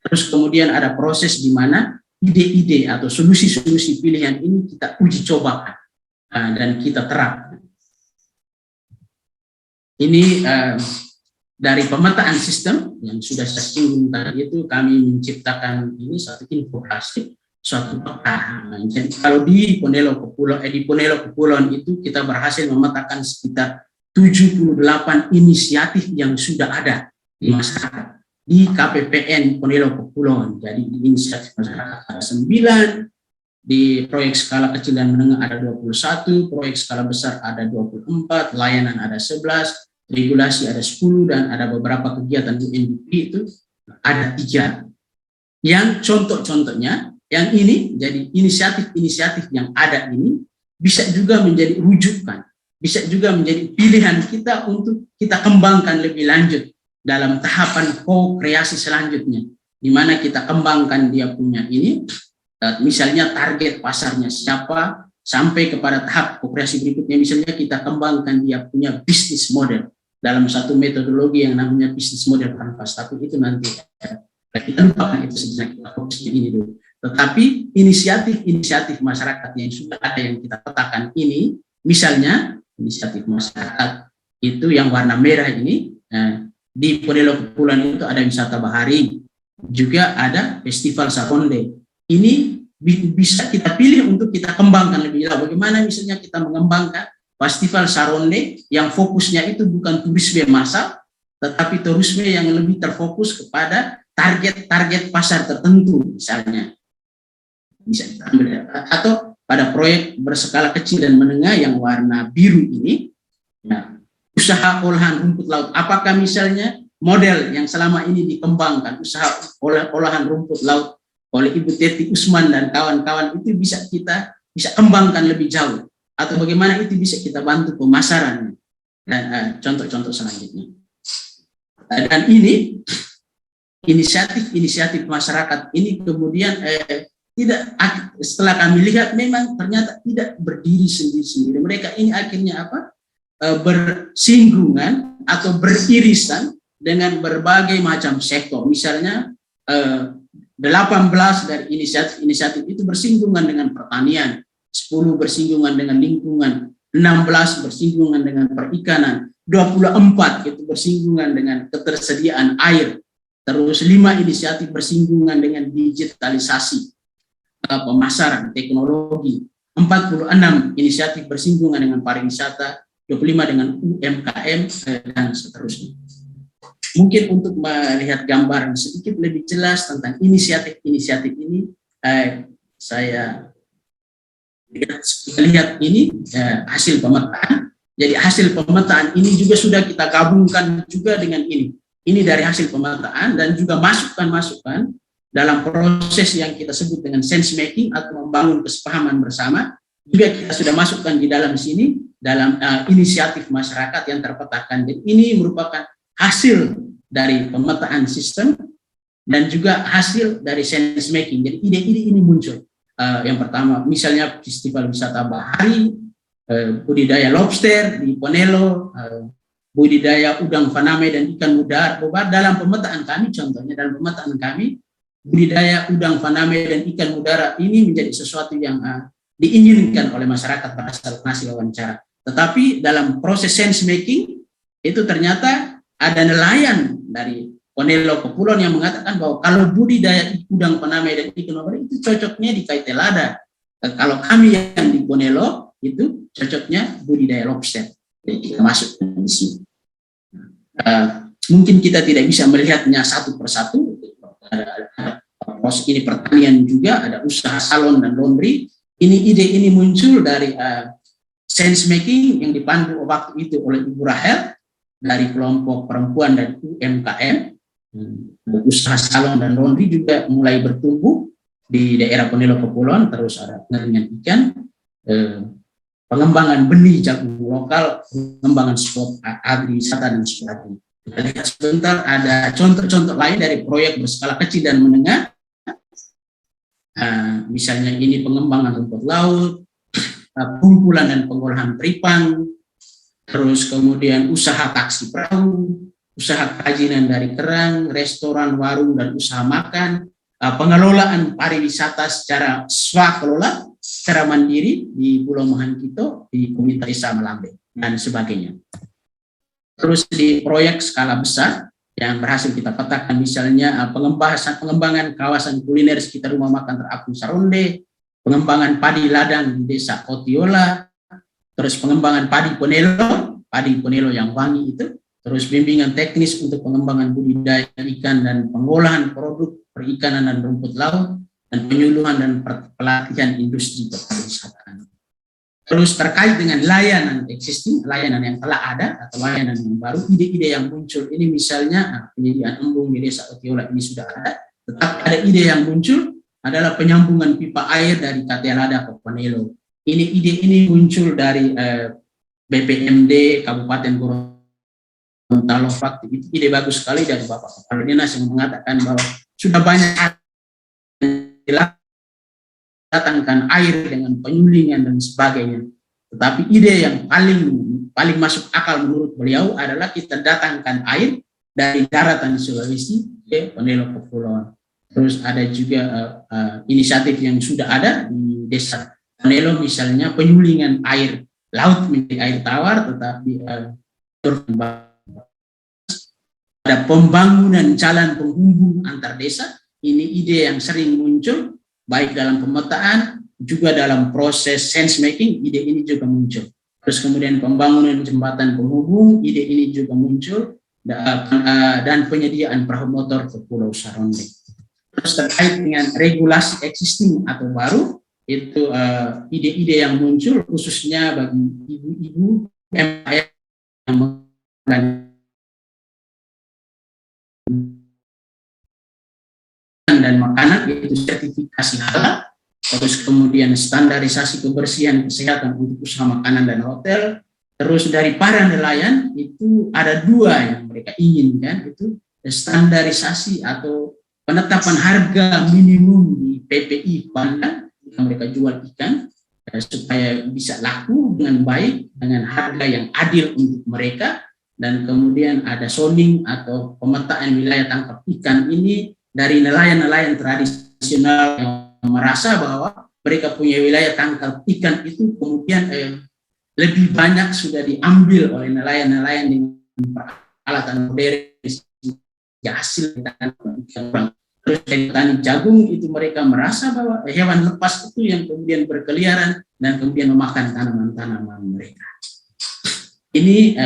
Terus kemudian ada proses di mana ide-ide atau solusi-solusi pilihan ini kita uji cobakan dan kita terapkan. Ini dari pemetaan sistem yang sudah saya singgung tadi itu, kami menciptakan ini satu infografik, suatu peta. Jadi kalau di Ponelo Kepulauan itu kita berhasil memetakan sekitar 78 inisiatif yang sudah ada di masyarakat di KPPN Ponelo Kepulauan. Jadi di inisiatif masyarakat ada 9, di proyek skala kecil dan menengah ada 21, proyek skala besar ada 24, layanan ada 11, regulasi ada 10, dan ada beberapa kegiatan UNDP itu ada 3. Yang contoh-contohnya, yang ini jadi inisiatif-inisiatif yang ada ini bisa juga menjadi rujukan, bisa juga menjadi pilihan kita untuk kita kembangkan lebih lanjut dalam tahapan ko-kreasi selanjutnya, di mana kita kembangkan dia punya ini, misalnya target pasarnya siapa, sampai kepada tahap ko-kreasi berikutnya, misalnya kita kembangkan dia punya bisnis model dalam satu metodologi yang namanya bisnis model kanvas. Tapi itu nanti kita lupakan itu sebenarnya, kita fokusnya ini dulu. Tetapi inisiatif-inisiatif masyarakat yang sudah ada yang kita petakan ini, misalnya inisiatif masyarakat itu yang warna merah ini, di Ponelo Kepulauan itu ada wisata bahari, juga ada festival Saronde. Ini bisa kita pilih untuk kita kembangkan lebih jauh. Bagaimana misalnya kita mengembangkan festival Saronde yang fokusnya itu bukan turisme massal, tetapi turisme yang lebih terfokus kepada target pasar tertentu misalnya. bisa kita ambil, atau pada proyek berskala kecil dan menengah yang warna biru ini, ya, usaha olahan rumput laut. Apakah misalnya model yang selama ini dikembangkan, usaha olahan rumput laut oleh Ibu Teti Usman dan kawan-kawan itu bisa kita kembangkan lebih jauh, atau bagaimana itu bisa kita bantu pemasarannya, dan contoh-contoh selanjutnya. Dan ini inisiatif masyarakat ini kemudian tidak, setelah kami lihat memang ternyata tidak berdiri sendiri-sendiri. Mereka ini akhirnya bersinggungan atau beririsan dengan berbagai macam sektor. Misalnya 18 dari inisiatif itu bersinggungan dengan pertanian, 10 bersinggungan dengan lingkungan, 16 bersinggungan dengan perikanan, 24 itu bersinggungan dengan ketersediaan air, terus 5 inisiatif bersinggungan dengan digitalisasi, pemasaran, teknologi, 46 inisiatif bersinggungan dengan pariwisata, 25 dengan UMKM, dan seterusnya. Mungkin untuk melihat gambaran sedikit lebih jelas tentang inisiatif-inisiatif ini, saya lihat ini hasil pemetaan. Jadi hasil pemetaan ini juga sudah kita gabungkan juga dengan ini. Ini dari hasil pemetaan dan juga masukan-masukan dalam proses yang kita sebut dengan sense making atau membangun kesepahaman bersama, juga kita sudah masukkan di dalam sini, dalam inisiatif masyarakat yang terpetakan. Dan ini merupakan hasil dari pemetaan sistem dan juga hasil dari sense making. Jadi ide-ide ini muncul. Yang pertama, misalnya festival wisata bahari, budidaya lobster di Ponelo, budidaya udang faname dan ikan mudar. Dalam pemetaan kami, contohnya dalam pemetaan kami, budidaya udang faname dan ikan mudara ini menjadi sesuatu yang diinginkan oleh masyarakat berdasarkan hasil wawancara. Tetapi dalam proses sense making itu ternyata ada nelayan dari Ponelo Kepulauan yang mengatakan bahwa kalau budidaya udang faname dan ikan mudara itu cocoknya di Kaitelada. Kalau kami yang di Ponelo itu cocoknya budidaya lobster. Jadi kita masuk di sini. Mungkin kita tidak bisa melihatnya satu persatu. Proses ini pertanian juga, ada usaha salon dan laundry. Ide ini muncul dari sense making yang dipandu waktu itu oleh Ibu Rahel dari kelompok perempuan dan UMKM. Usaha salon dan laundry juga mulai bertumbuh di daerah Ponelo Kepulauan. Terus ada pengeringan ikan, pengembangan benih jagung lokal, pengembangan spot agriwisata dan sebagainya. Kita lihat sebentar, ada contoh-contoh lain dari proyek berskala kecil dan menengah. Misalnya ini pengembangan rumput laut, pengumpulan dan pengolahan teripang, terus kemudian usaha taksi perahu, usaha kerajinan dari kerang, restoran, warung, dan usaha makan, pengelolaan pariwisata secara swakelola, secara mandiri di Pulau Mohankito, di Komite Desa Malambe, dan sebagainya. Terus di proyek skala besar yang berhasil kita petakan, misalnya pengembangan kawasan kuliner sekitar rumah makan terapung Saronde, pengembangan padi ladang di desa Otiola, terus pengembangan padi Ponelo yang wangi itu, terus bimbingan teknis untuk pengembangan budidaya ikan dan pengolahan produk perikanan dan rumput laut, dan penyuluhan dan pelatihan industri pariwisata. Terus terkait dengan layanan existing, layanan yang telah ada atau layanan yang baru, ide-ide yang muncul ini misalnya penyediaan embung di desa Otiola ini sudah ada, tetapi ada ide yang muncul adalah penyambungan pipa air dari Kaitelada ke Ponelo. Ide ini muncul dari BPMD Kabupaten Gorontalo. Itu ide bagus sekali dari Bapak Kepala Dinas yang mengatakan bahwa sudah banyak datangkan air dengan penyulingan dan sebagainya. Tetapi ide yang paling masuk akal menurut beliau adalah kita datangkan air dari daratan Sulawesi ke Ponelo Kepulauan. Terus ada juga inisiatif yang sudah ada di desa Ponelo, misalnya penyulingan air laut menjadi air tawar, tetapi ada pembangunan jalan penghubung antar desa. Ini ide yang sering muncul baik dalam pemetaan juga dalam proses sense making. Ide ini juga muncul. Terus kemudian pembangunan jembatan penghubung, ide ini juga muncul, dan penyediaan perahu motor ke Pulau Saronde. terus terkait dengan regulasi existing atau baru, itu ide-ide yang muncul khususnya bagi ibu-ibu UMKM yang dan makanan, yaitu sertifikasi halal, terus kemudian standarisasi kebersihan kesehatan untuk usaha makanan dan hotel. Terus dari para nelayan itu ada dua yang mereka inginkan, itu standarisasi atau penetapan harga minimum di PPI Panda yang mereka jual ikan supaya bisa laku dengan baik dengan harga yang adil untuk mereka. Dan kemudian ada zoning atau pemetaan wilayah tangkap ikan ini dari nelayan-nelayan tradisional yang merasa bahwa mereka punya wilayah tangkap ikan itu kemudian lebih banyak sudah diambil oleh nelayan-nelayan dengan peralatan modern yang hasil ikan. Terus dari petani jagung itu mereka merasa bahwa hewan lepas itu yang kemudian berkeliaran dan kemudian memakan tanaman-tanaman mereka. Ini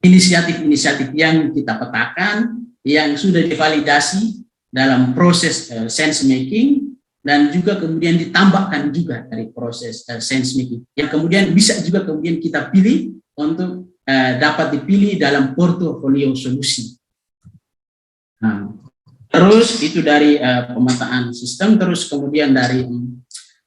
inisiatif-inisiatif yang kita petakan yang sudah divalidasi dalam proses sense making dan juga kemudian ditambahkan juga dari proses sense making yang kemudian bisa juga kemudian kita pilih untuk dapat dipilih dalam portofolio solusi. Nah, terus itu dari pemetaan sistem, terus kemudian dari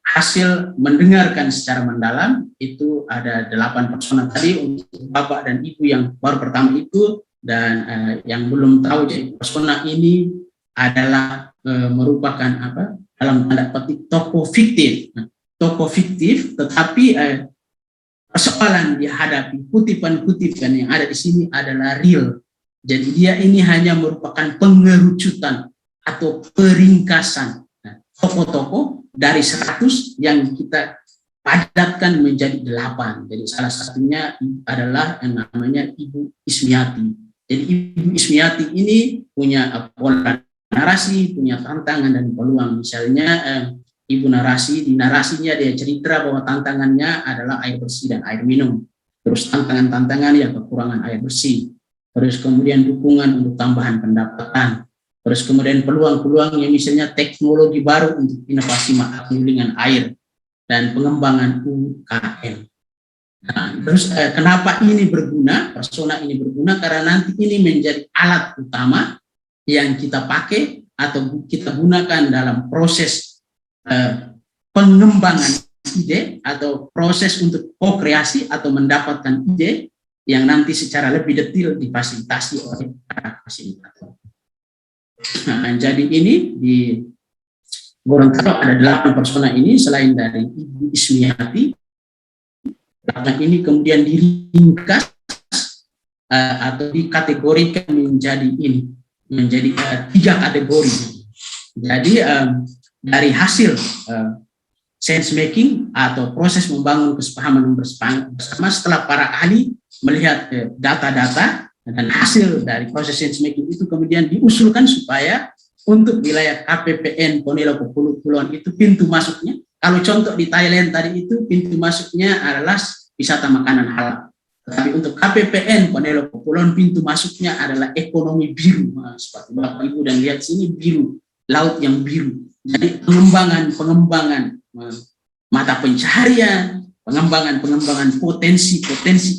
hasil mendengarkan secara mendalam itu ada 8 persona tadi untuk Bapak dan Ibu yang baru pertama itu, dan yang belum tahu jadi persona ini adalah merupakan apa dalam tanda petik tokoh fiktif. Nah, tokoh fiktif tetapi persoalan dihadapi kutipan-kutipan yang ada di sini adalah real. Jadi dia ini hanya merupakan pengerucutan atau peringkasan tokoh-tokoh dari 100 yang kita padatkan menjadi 8. Jadi salah satunya adalah yang namanya Ibu Ismiati. Jadi Ibu Ismiati ini punya pola narasi, punya tantangan dan peluang. Misalnya Ibu narasi, di narasinya dia cerita bahwa tantangannya adalah air bersih dan air minum. Terus tantangan-tantangan yang kekurangan air bersih. Terus kemudian dukungan untuk tambahan pendapatan. Terus kemudian peluang-peluang yang misalnya teknologi baru untuk inovasi mata penyulingan air dan pengembangan UKM. Nah, terus kenapa ini berguna? Persona ini berguna karena nanti ini menjadi alat utama yang kita pakai atau kita gunakan dalam proses pengembangan ide atau proses untuk co-kreasi atau mendapatkan ide yang nanti secara lebih detail difasilitasi oleh para fasilitator. Nah, jadi ini di Gorontalo ada 8 persona ini selain dari Ibu Ismiati. 8 ini kemudian diringkas atau dikategorikan menjadi ini, menjadi 3 kategori. Jadi dari hasil sense making atau proses membangun kesepahaman bersama setelah para ahli melihat data-data dan hasil dari proses sense making itu kemudian diusulkan supaya untuk wilayah KPPN Ponelo Kepulauan itu pintu masuknya, kalau contoh di Thailand tadi itu pintu masuknya adalah wisata makanan halal. Tapi untuk KPPN Ponelo Kepulauan pintu masuknya adalah ekonomi biru. Nah, seperti Bapak Ibu dan lihat sini biru, laut yang biru. Jadi pengembangan mata pencaharian, pengembangan potensi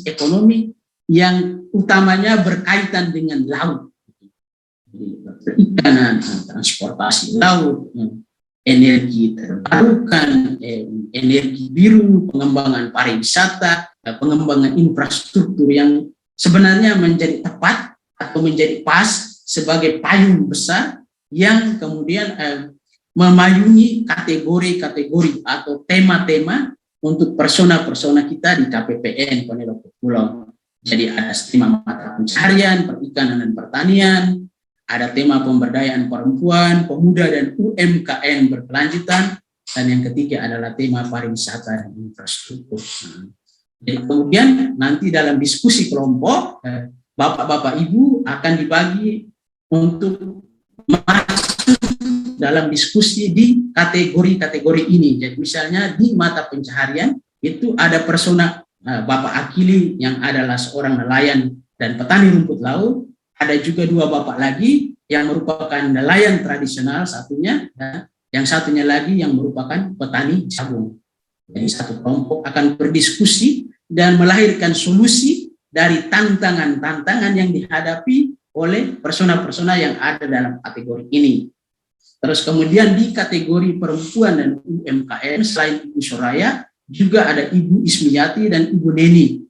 ekonomi yang utamanya berkaitan dengan laut, perikanan, transportasi laut, energi terbarukan, energi biru, pengembangan pariwisata, pengembangan infrastruktur yang sebenarnya menjadi tepat atau menjadi pas sebagai payung besar yang kemudian memayungi kategori-kategori atau tema-tema untuk persona-persona kita di KPPN Ponelo Kepulauan. Jadi ada tema mata pencaharian, perikanan dan pertanian, ada tema pemberdayaan perempuan, pemuda dan UMKM berkelanjutan, dan yang ketiga adalah tema pariwisata dan infrastruktur. Jadi kemudian nanti dalam diskusi kelompok, Bapak-Bapak Ibu akan dibagi untuk masuk dalam diskusi di kategori-kategori ini. Jadi misalnya di mata pencaharian itu ada persona Bapak Akili yang adalah seorang nelayan dan petani rumput laut. Ada juga 2 bapak lagi yang merupakan nelayan tradisional satunya, dan yang satunya lagi yang merupakan petani jagung. Jadi satu kelompok akan berdiskusi dan melahirkan solusi dari tantangan-tantangan yang dihadapi oleh persona-persona yang ada dalam kategori ini. Terus kemudian di kategori perempuan dan UMKM, selain Ibu Soraya, juga ada Ibu Ismiyati dan Ibu Neni.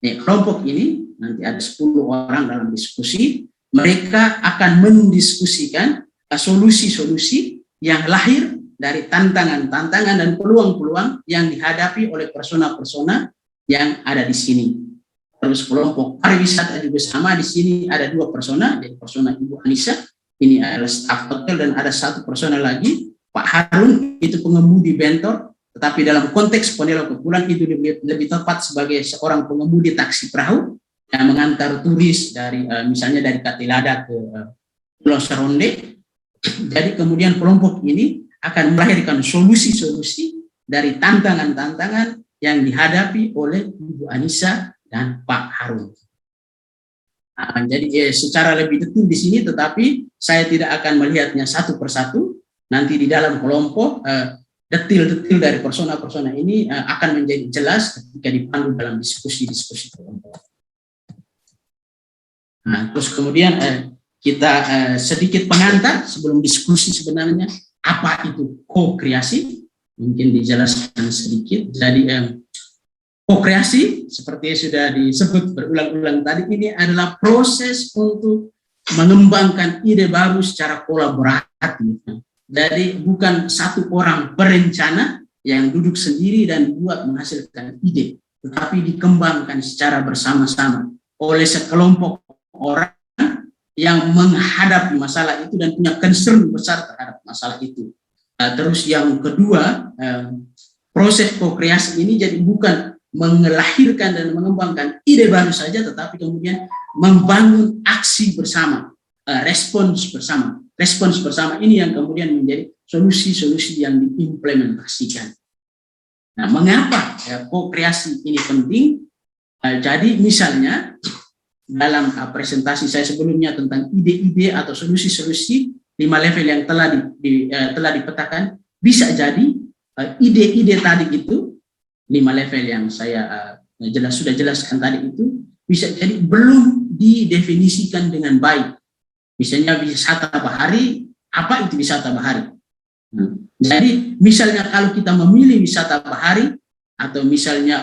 Kelompok ini nanti ada 10 orang dalam diskusi. Mereka akan mendiskusikan solusi-solusi yang lahir dari tantangan-tantangan dan peluang-peluang yang dihadapi oleh persona-persona yang ada di sini. Terus kelompok pariwisata juga sama, di sini ada 2 persona, jadi persona Ibu Anissa, ini adalah staf hotel, dan ada 1 persona lagi, Pak Harun, itu pengemudi bentor, tetapi dalam konteks Pontianak Kepulauan itu lebih tepat sebagai seorang pengemudi taksi perahu yang mengantar turis dari misalnya dari Katilada ke Pulau Seronde. Jadi kemudian kelompok ini akan melahirkan solusi-solusi dari tantangan-tantangan yang dihadapi oleh Ibu Anissa dan Pak Harun. Nah, jadi secara lebih detail di sini, tetapi saya tidak akan melihatnya satu persatu. Nanti di dalam kelompok detail-detail dari persona-persona ini akan menjadi jelas ketika dipandu dalam diskusi-diskusi kelompok. Nah, terus kemudian kita sedikit pengantar sebelum diskusi sebenarnya apa itu ko-kreasi, mungkin dijelaskan sedikit. Jadi ko-kreasi seperti sudah disebut berulang-ulang tadi, ini adalah proses untuk mengembangkan ide baru secara kolaboratif. Jadi bukan satu orang perencana yang duduk sendiri dan buat menghasilkan ide, tetapi dikembangkan secara bersama-sama oleh sekelompok orang yang menghadapi masalah itu dan punya concern besar terhadap masalah itu. Terus yang kedua, proses ko-kreasi ini jadi bukan melahirkan dan mengembangkan ide baru saja, tetapi kemudian membangun aksi bersama, respons bersama. Respons bersama ini yang kemudian menjadi solusi-solusi yang diimplementasikan. Nah, mengapa ko-kreasi ini penting? Jadi misalnya dalam presentasi saya sebelumnya tentang ide-ide atau solusi-solusi 5 level yang telah dipetakan, bisa jadi ide-ide tadi itu 5 level yang saya sudah jelaskan tadi itu bisa jadi belum didefinisikan dengan baik. Misalnya wisata bahari, apa itu wisata bahari? Jadi misalnya kalau kita memilih wisata bahari atau misalnya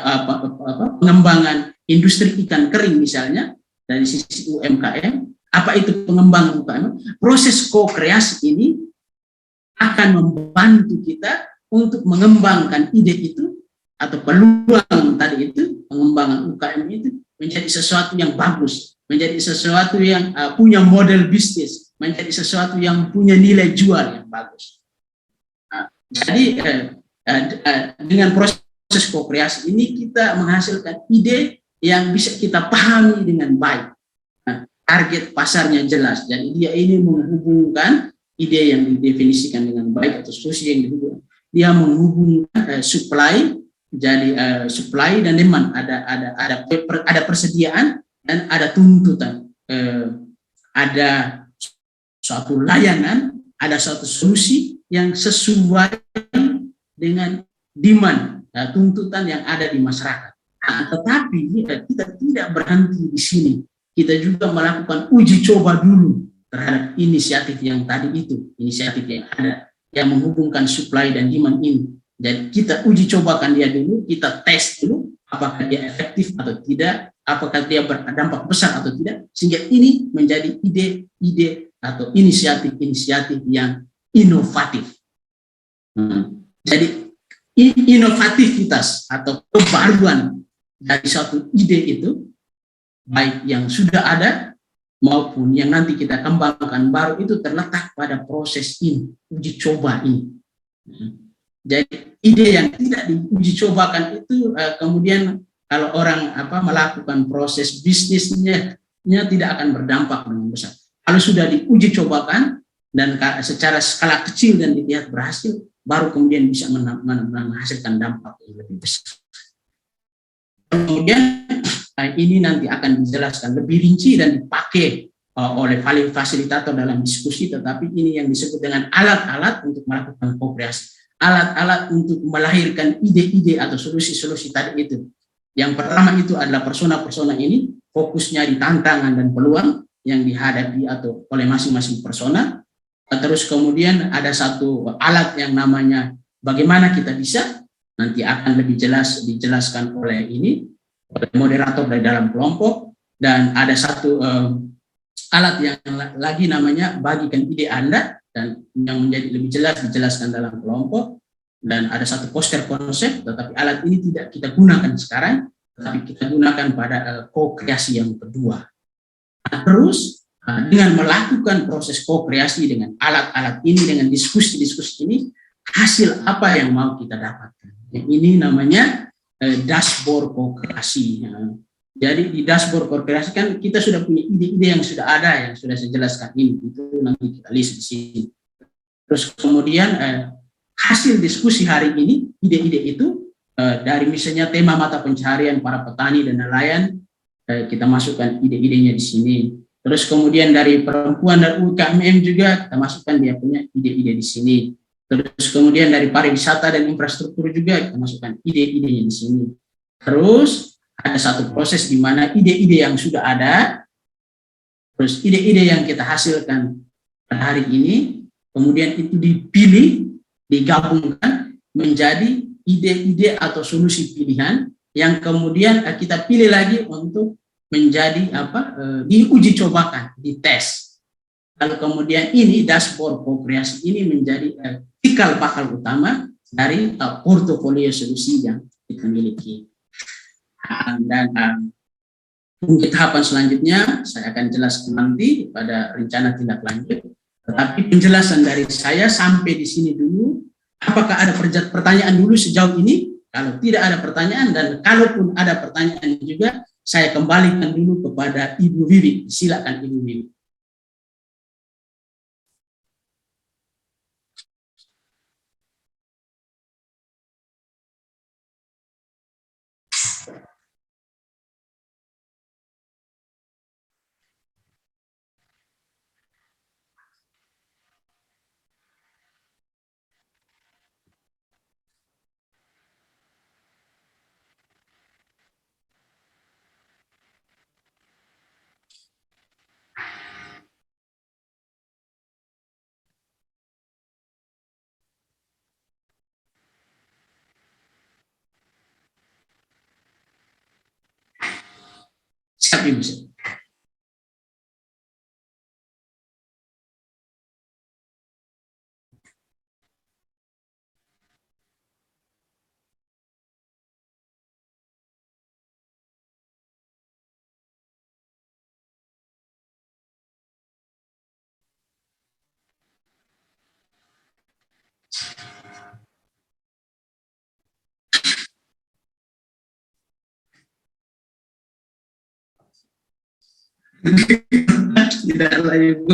pengembangan industri ikan kering misalnya dari sisi UMKM, apa itu pengembangan UMKM? Proses ko-kreasi ini akan membantu kita untuk mengembangkan ide itu atau peluang tadi itu, pengembangan UMKM itu menjadi sesuatu yang bagus, menjadi sesuatu yang punya model bisnis, menjadi sesuatu yang punya nilai jual yang bagus. Jadi dengan proses ko-kreasi ini kita menghasilkan ide yang bisa kita pahami dengan baik. Target pasarnya jelas, jadi dia ini menghubungkan ide yang didefinisikan dengan baik atau solusi yang dihubungkan. Dia menghubungkan supply, jadi supply dan demand, ada persediaan dan ada tuntutan, ada suatu layanan, ada suatu solusi yang sesuai dengan demand, tuntutan yang ada di masyarakat. Tetapi kita tidak berhenti di sini. Kita juga melakukan uji coba dulu terhadap inisiatif yang tadi itu, inisiatif yang ada, yang menghubungkan supply dan demand ini. Jadi kita uji cobakan dia dulu, kita tes dulu, apakah dia efektif atau tidak, apakah dia berdampak besar atau tidak, sehingga ini menjadi ide-ide atau inisiatif-inisiatif yang inovatif. Jadi inovativitas atau kebaruan dari satu ide itu, baik yang sudah ada maupun yang nanti kita kembangkan baru, itu terletak pada proses ini, uji coba ini. Jadi ide yang tidak diuji cobakan itu kemudian kalau orang melakukan proses bisnisnya tidak akan berdampak dengan besar. Kalau sudah diuji cobakan dan secara skala kecil dan dilihat berhasil, baru kemudian bisa menghasilkan dampak yang lebih besar. Kemudian ini nanti akan dijelaskan lebih rinci dan dipakai oleh fasilitator dalam diskusi, tetapi ini yang disebut dengan alat-alat untuk melakukan co-kreasi, alat-alat untuk melahirkan ide-ide atau solusi-solusi tadi itu. Yang pertama itu adalah persona-persona ini fokusnya di tantangan dan peluang yang dihadapi atau oleh masing-masing persona. Terus kemudian ada satu alat yang namanya bagaimana kita bisa, nanti akan lebih jelas dijelaskan oleh moderator dari dalam kelompok. Dan ada satu alat yang lagi namanya bagikan ide Anda, dan yang menjadi lebih jelas dijelaskan dalam kelompok. Dan ada satu poster konsep, tetapi alat ini tidak kita gunakan sekarang, tetapi kita gunakan pada co-kreasi yang kedua. Nah, terus dengan melakukan proses co-kreasi dengan alat-alat ini, dengan diskusi-diskusi ini, hasil apa yang mau kita dapatkan? Yang ini namanya dashboard co-kreasi. Jadi di dashboard co-kreasi kan kita sudah punya ide-ide yang sudah ada, yang sudah saya jelaskan ini, itu nanti kita list di sini. Terus kemudian hasil diskusi hari ini, ide-ide itu dari misalnya tema mata pencaharian para petani dan nelayan, kita masukkan ide-idenya di sini. Terus kemudian dari perempuan dan UKM juga kita masukkan dia punya ide-ide di sini. Terus kemudian dari pariwisata dan infrastruktur juga kita masukkan ide-idenya di sini. Terus ada satu proses di mana ide-ide yang sudah ada, terus ide-ide yang kita hasilkan pada hari ini, kemudian itu dipilih, digabungkan menjadi ide-ide atau solusi pilihan yang kemudian kita pilih lagi untuk menjadi diuji cobakan, dites. Lalu kemudian ini dashboard co-kreasi ini menjadi cikal bakal utama dari portofolio solusi yang kita miliki. Dan untuk tahapan selanjutnya saya akan jelaskan nanti pada rencana tindak lanjut. Tetapi penjelasan dari saya sampai di sini dulu. Apakah ada pertanyaan dulu sejauh ini? Kalau tidak ada pertanyaan, dan kalaupun ada pertanyaan juga, saya kembalikan dulu kepada Ibu Wiwi. Silakan Ibu Wiwi. Siap Ibu. Tidak lah Ibu.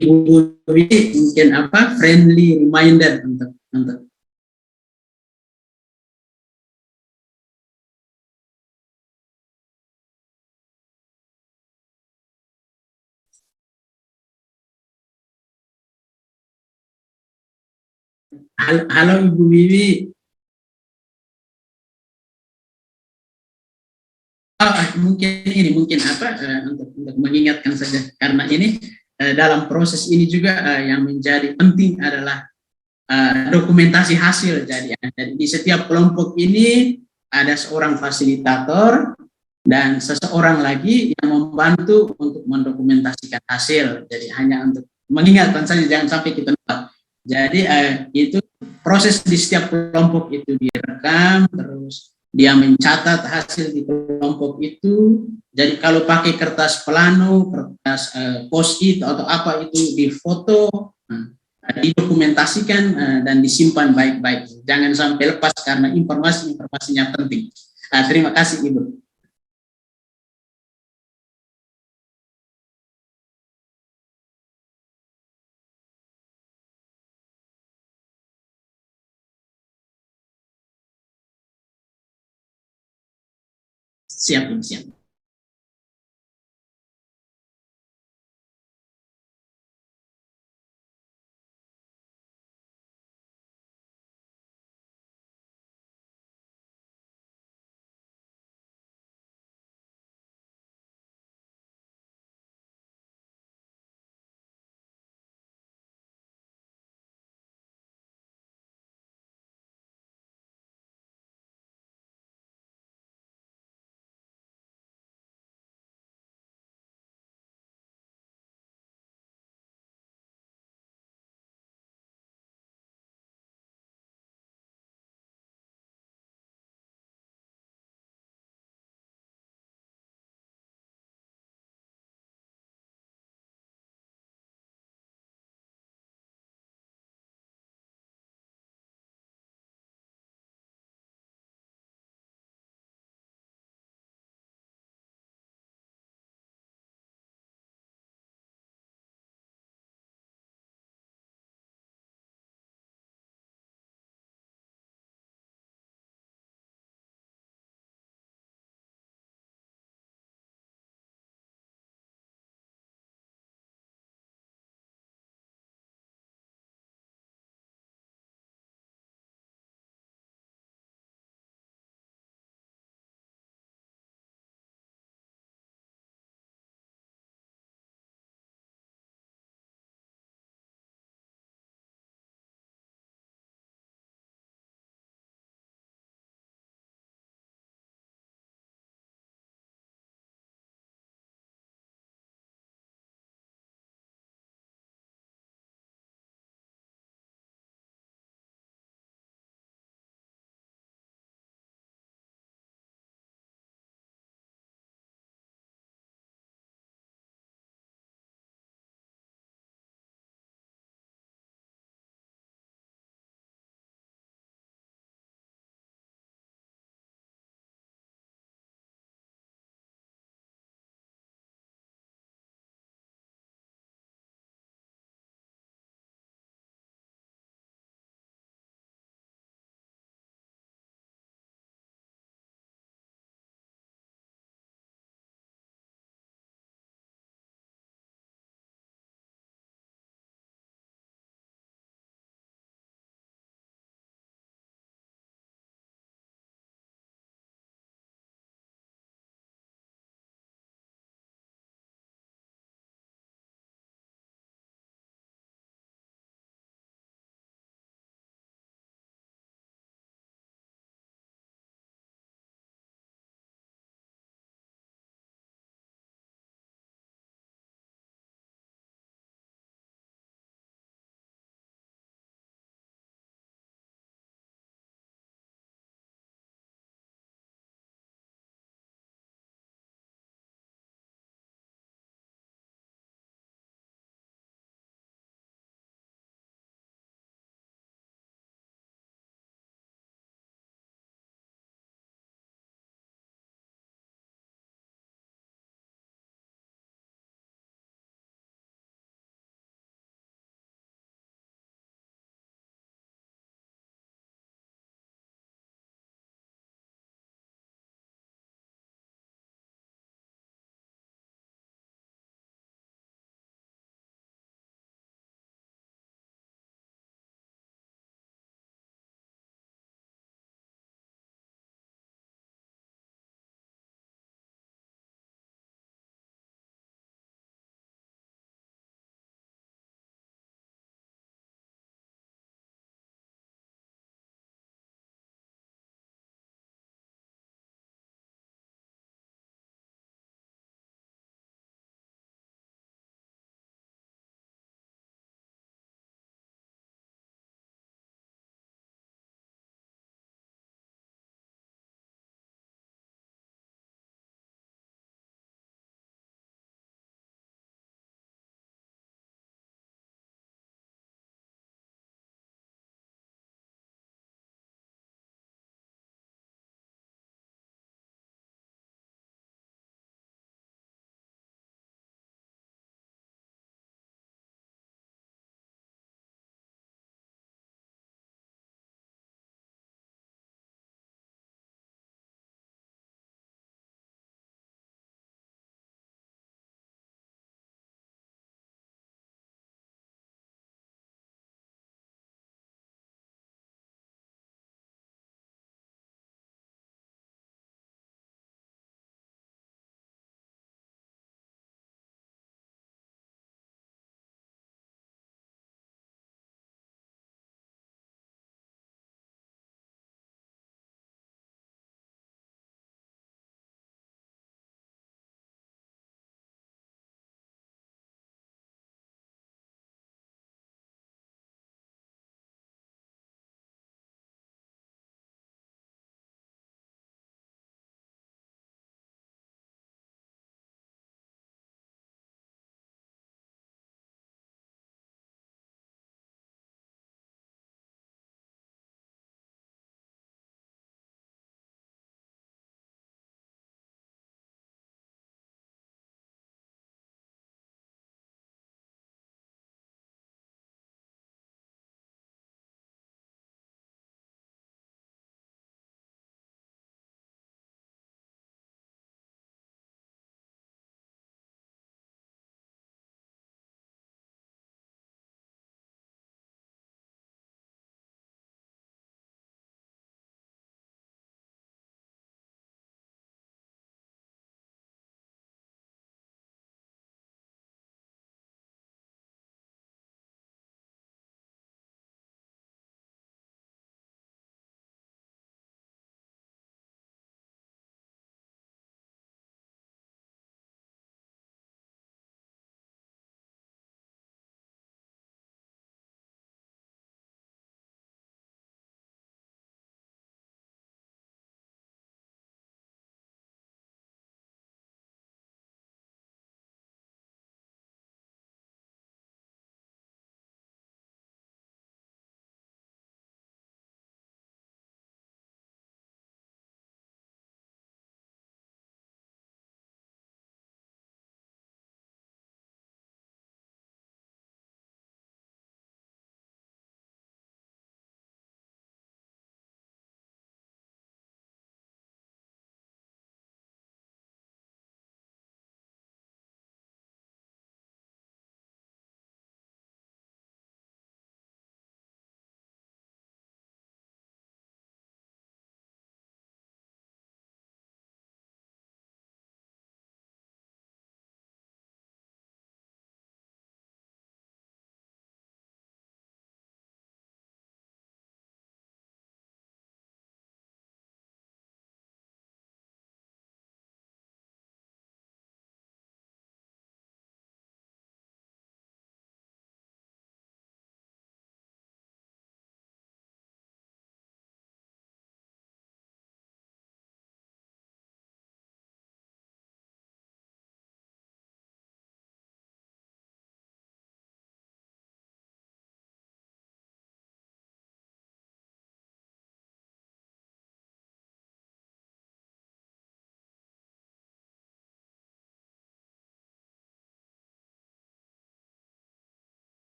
Ibu Wiwi mungkin apa friendly reminder untuk halo, halo Ibu Wiwi. Mungkin apa untuk mengingatkan saja karena ini dalam proses ini juga yang menjadi penting adalah dokumentasi hasil. Jadi di setiap kelompok ini ada seorang fasilitator dan seseorang lagi yang membantu untuk mendokumentasikan hasil. Jadi hanya untuk mengingatkan saja jangan sampai kita lupa. Jadi itu proses di setiap kelompok itu direkam, terus dia mencatat hasil di kelompok itu. Jadi kalau pakai kertas plano, kertas post-it atau apa itu difoto, didokumentasikan dan disimpan baik-baik. Jangan sampai lepas karena informasinya penting. Terima kasih Ibu. Siap.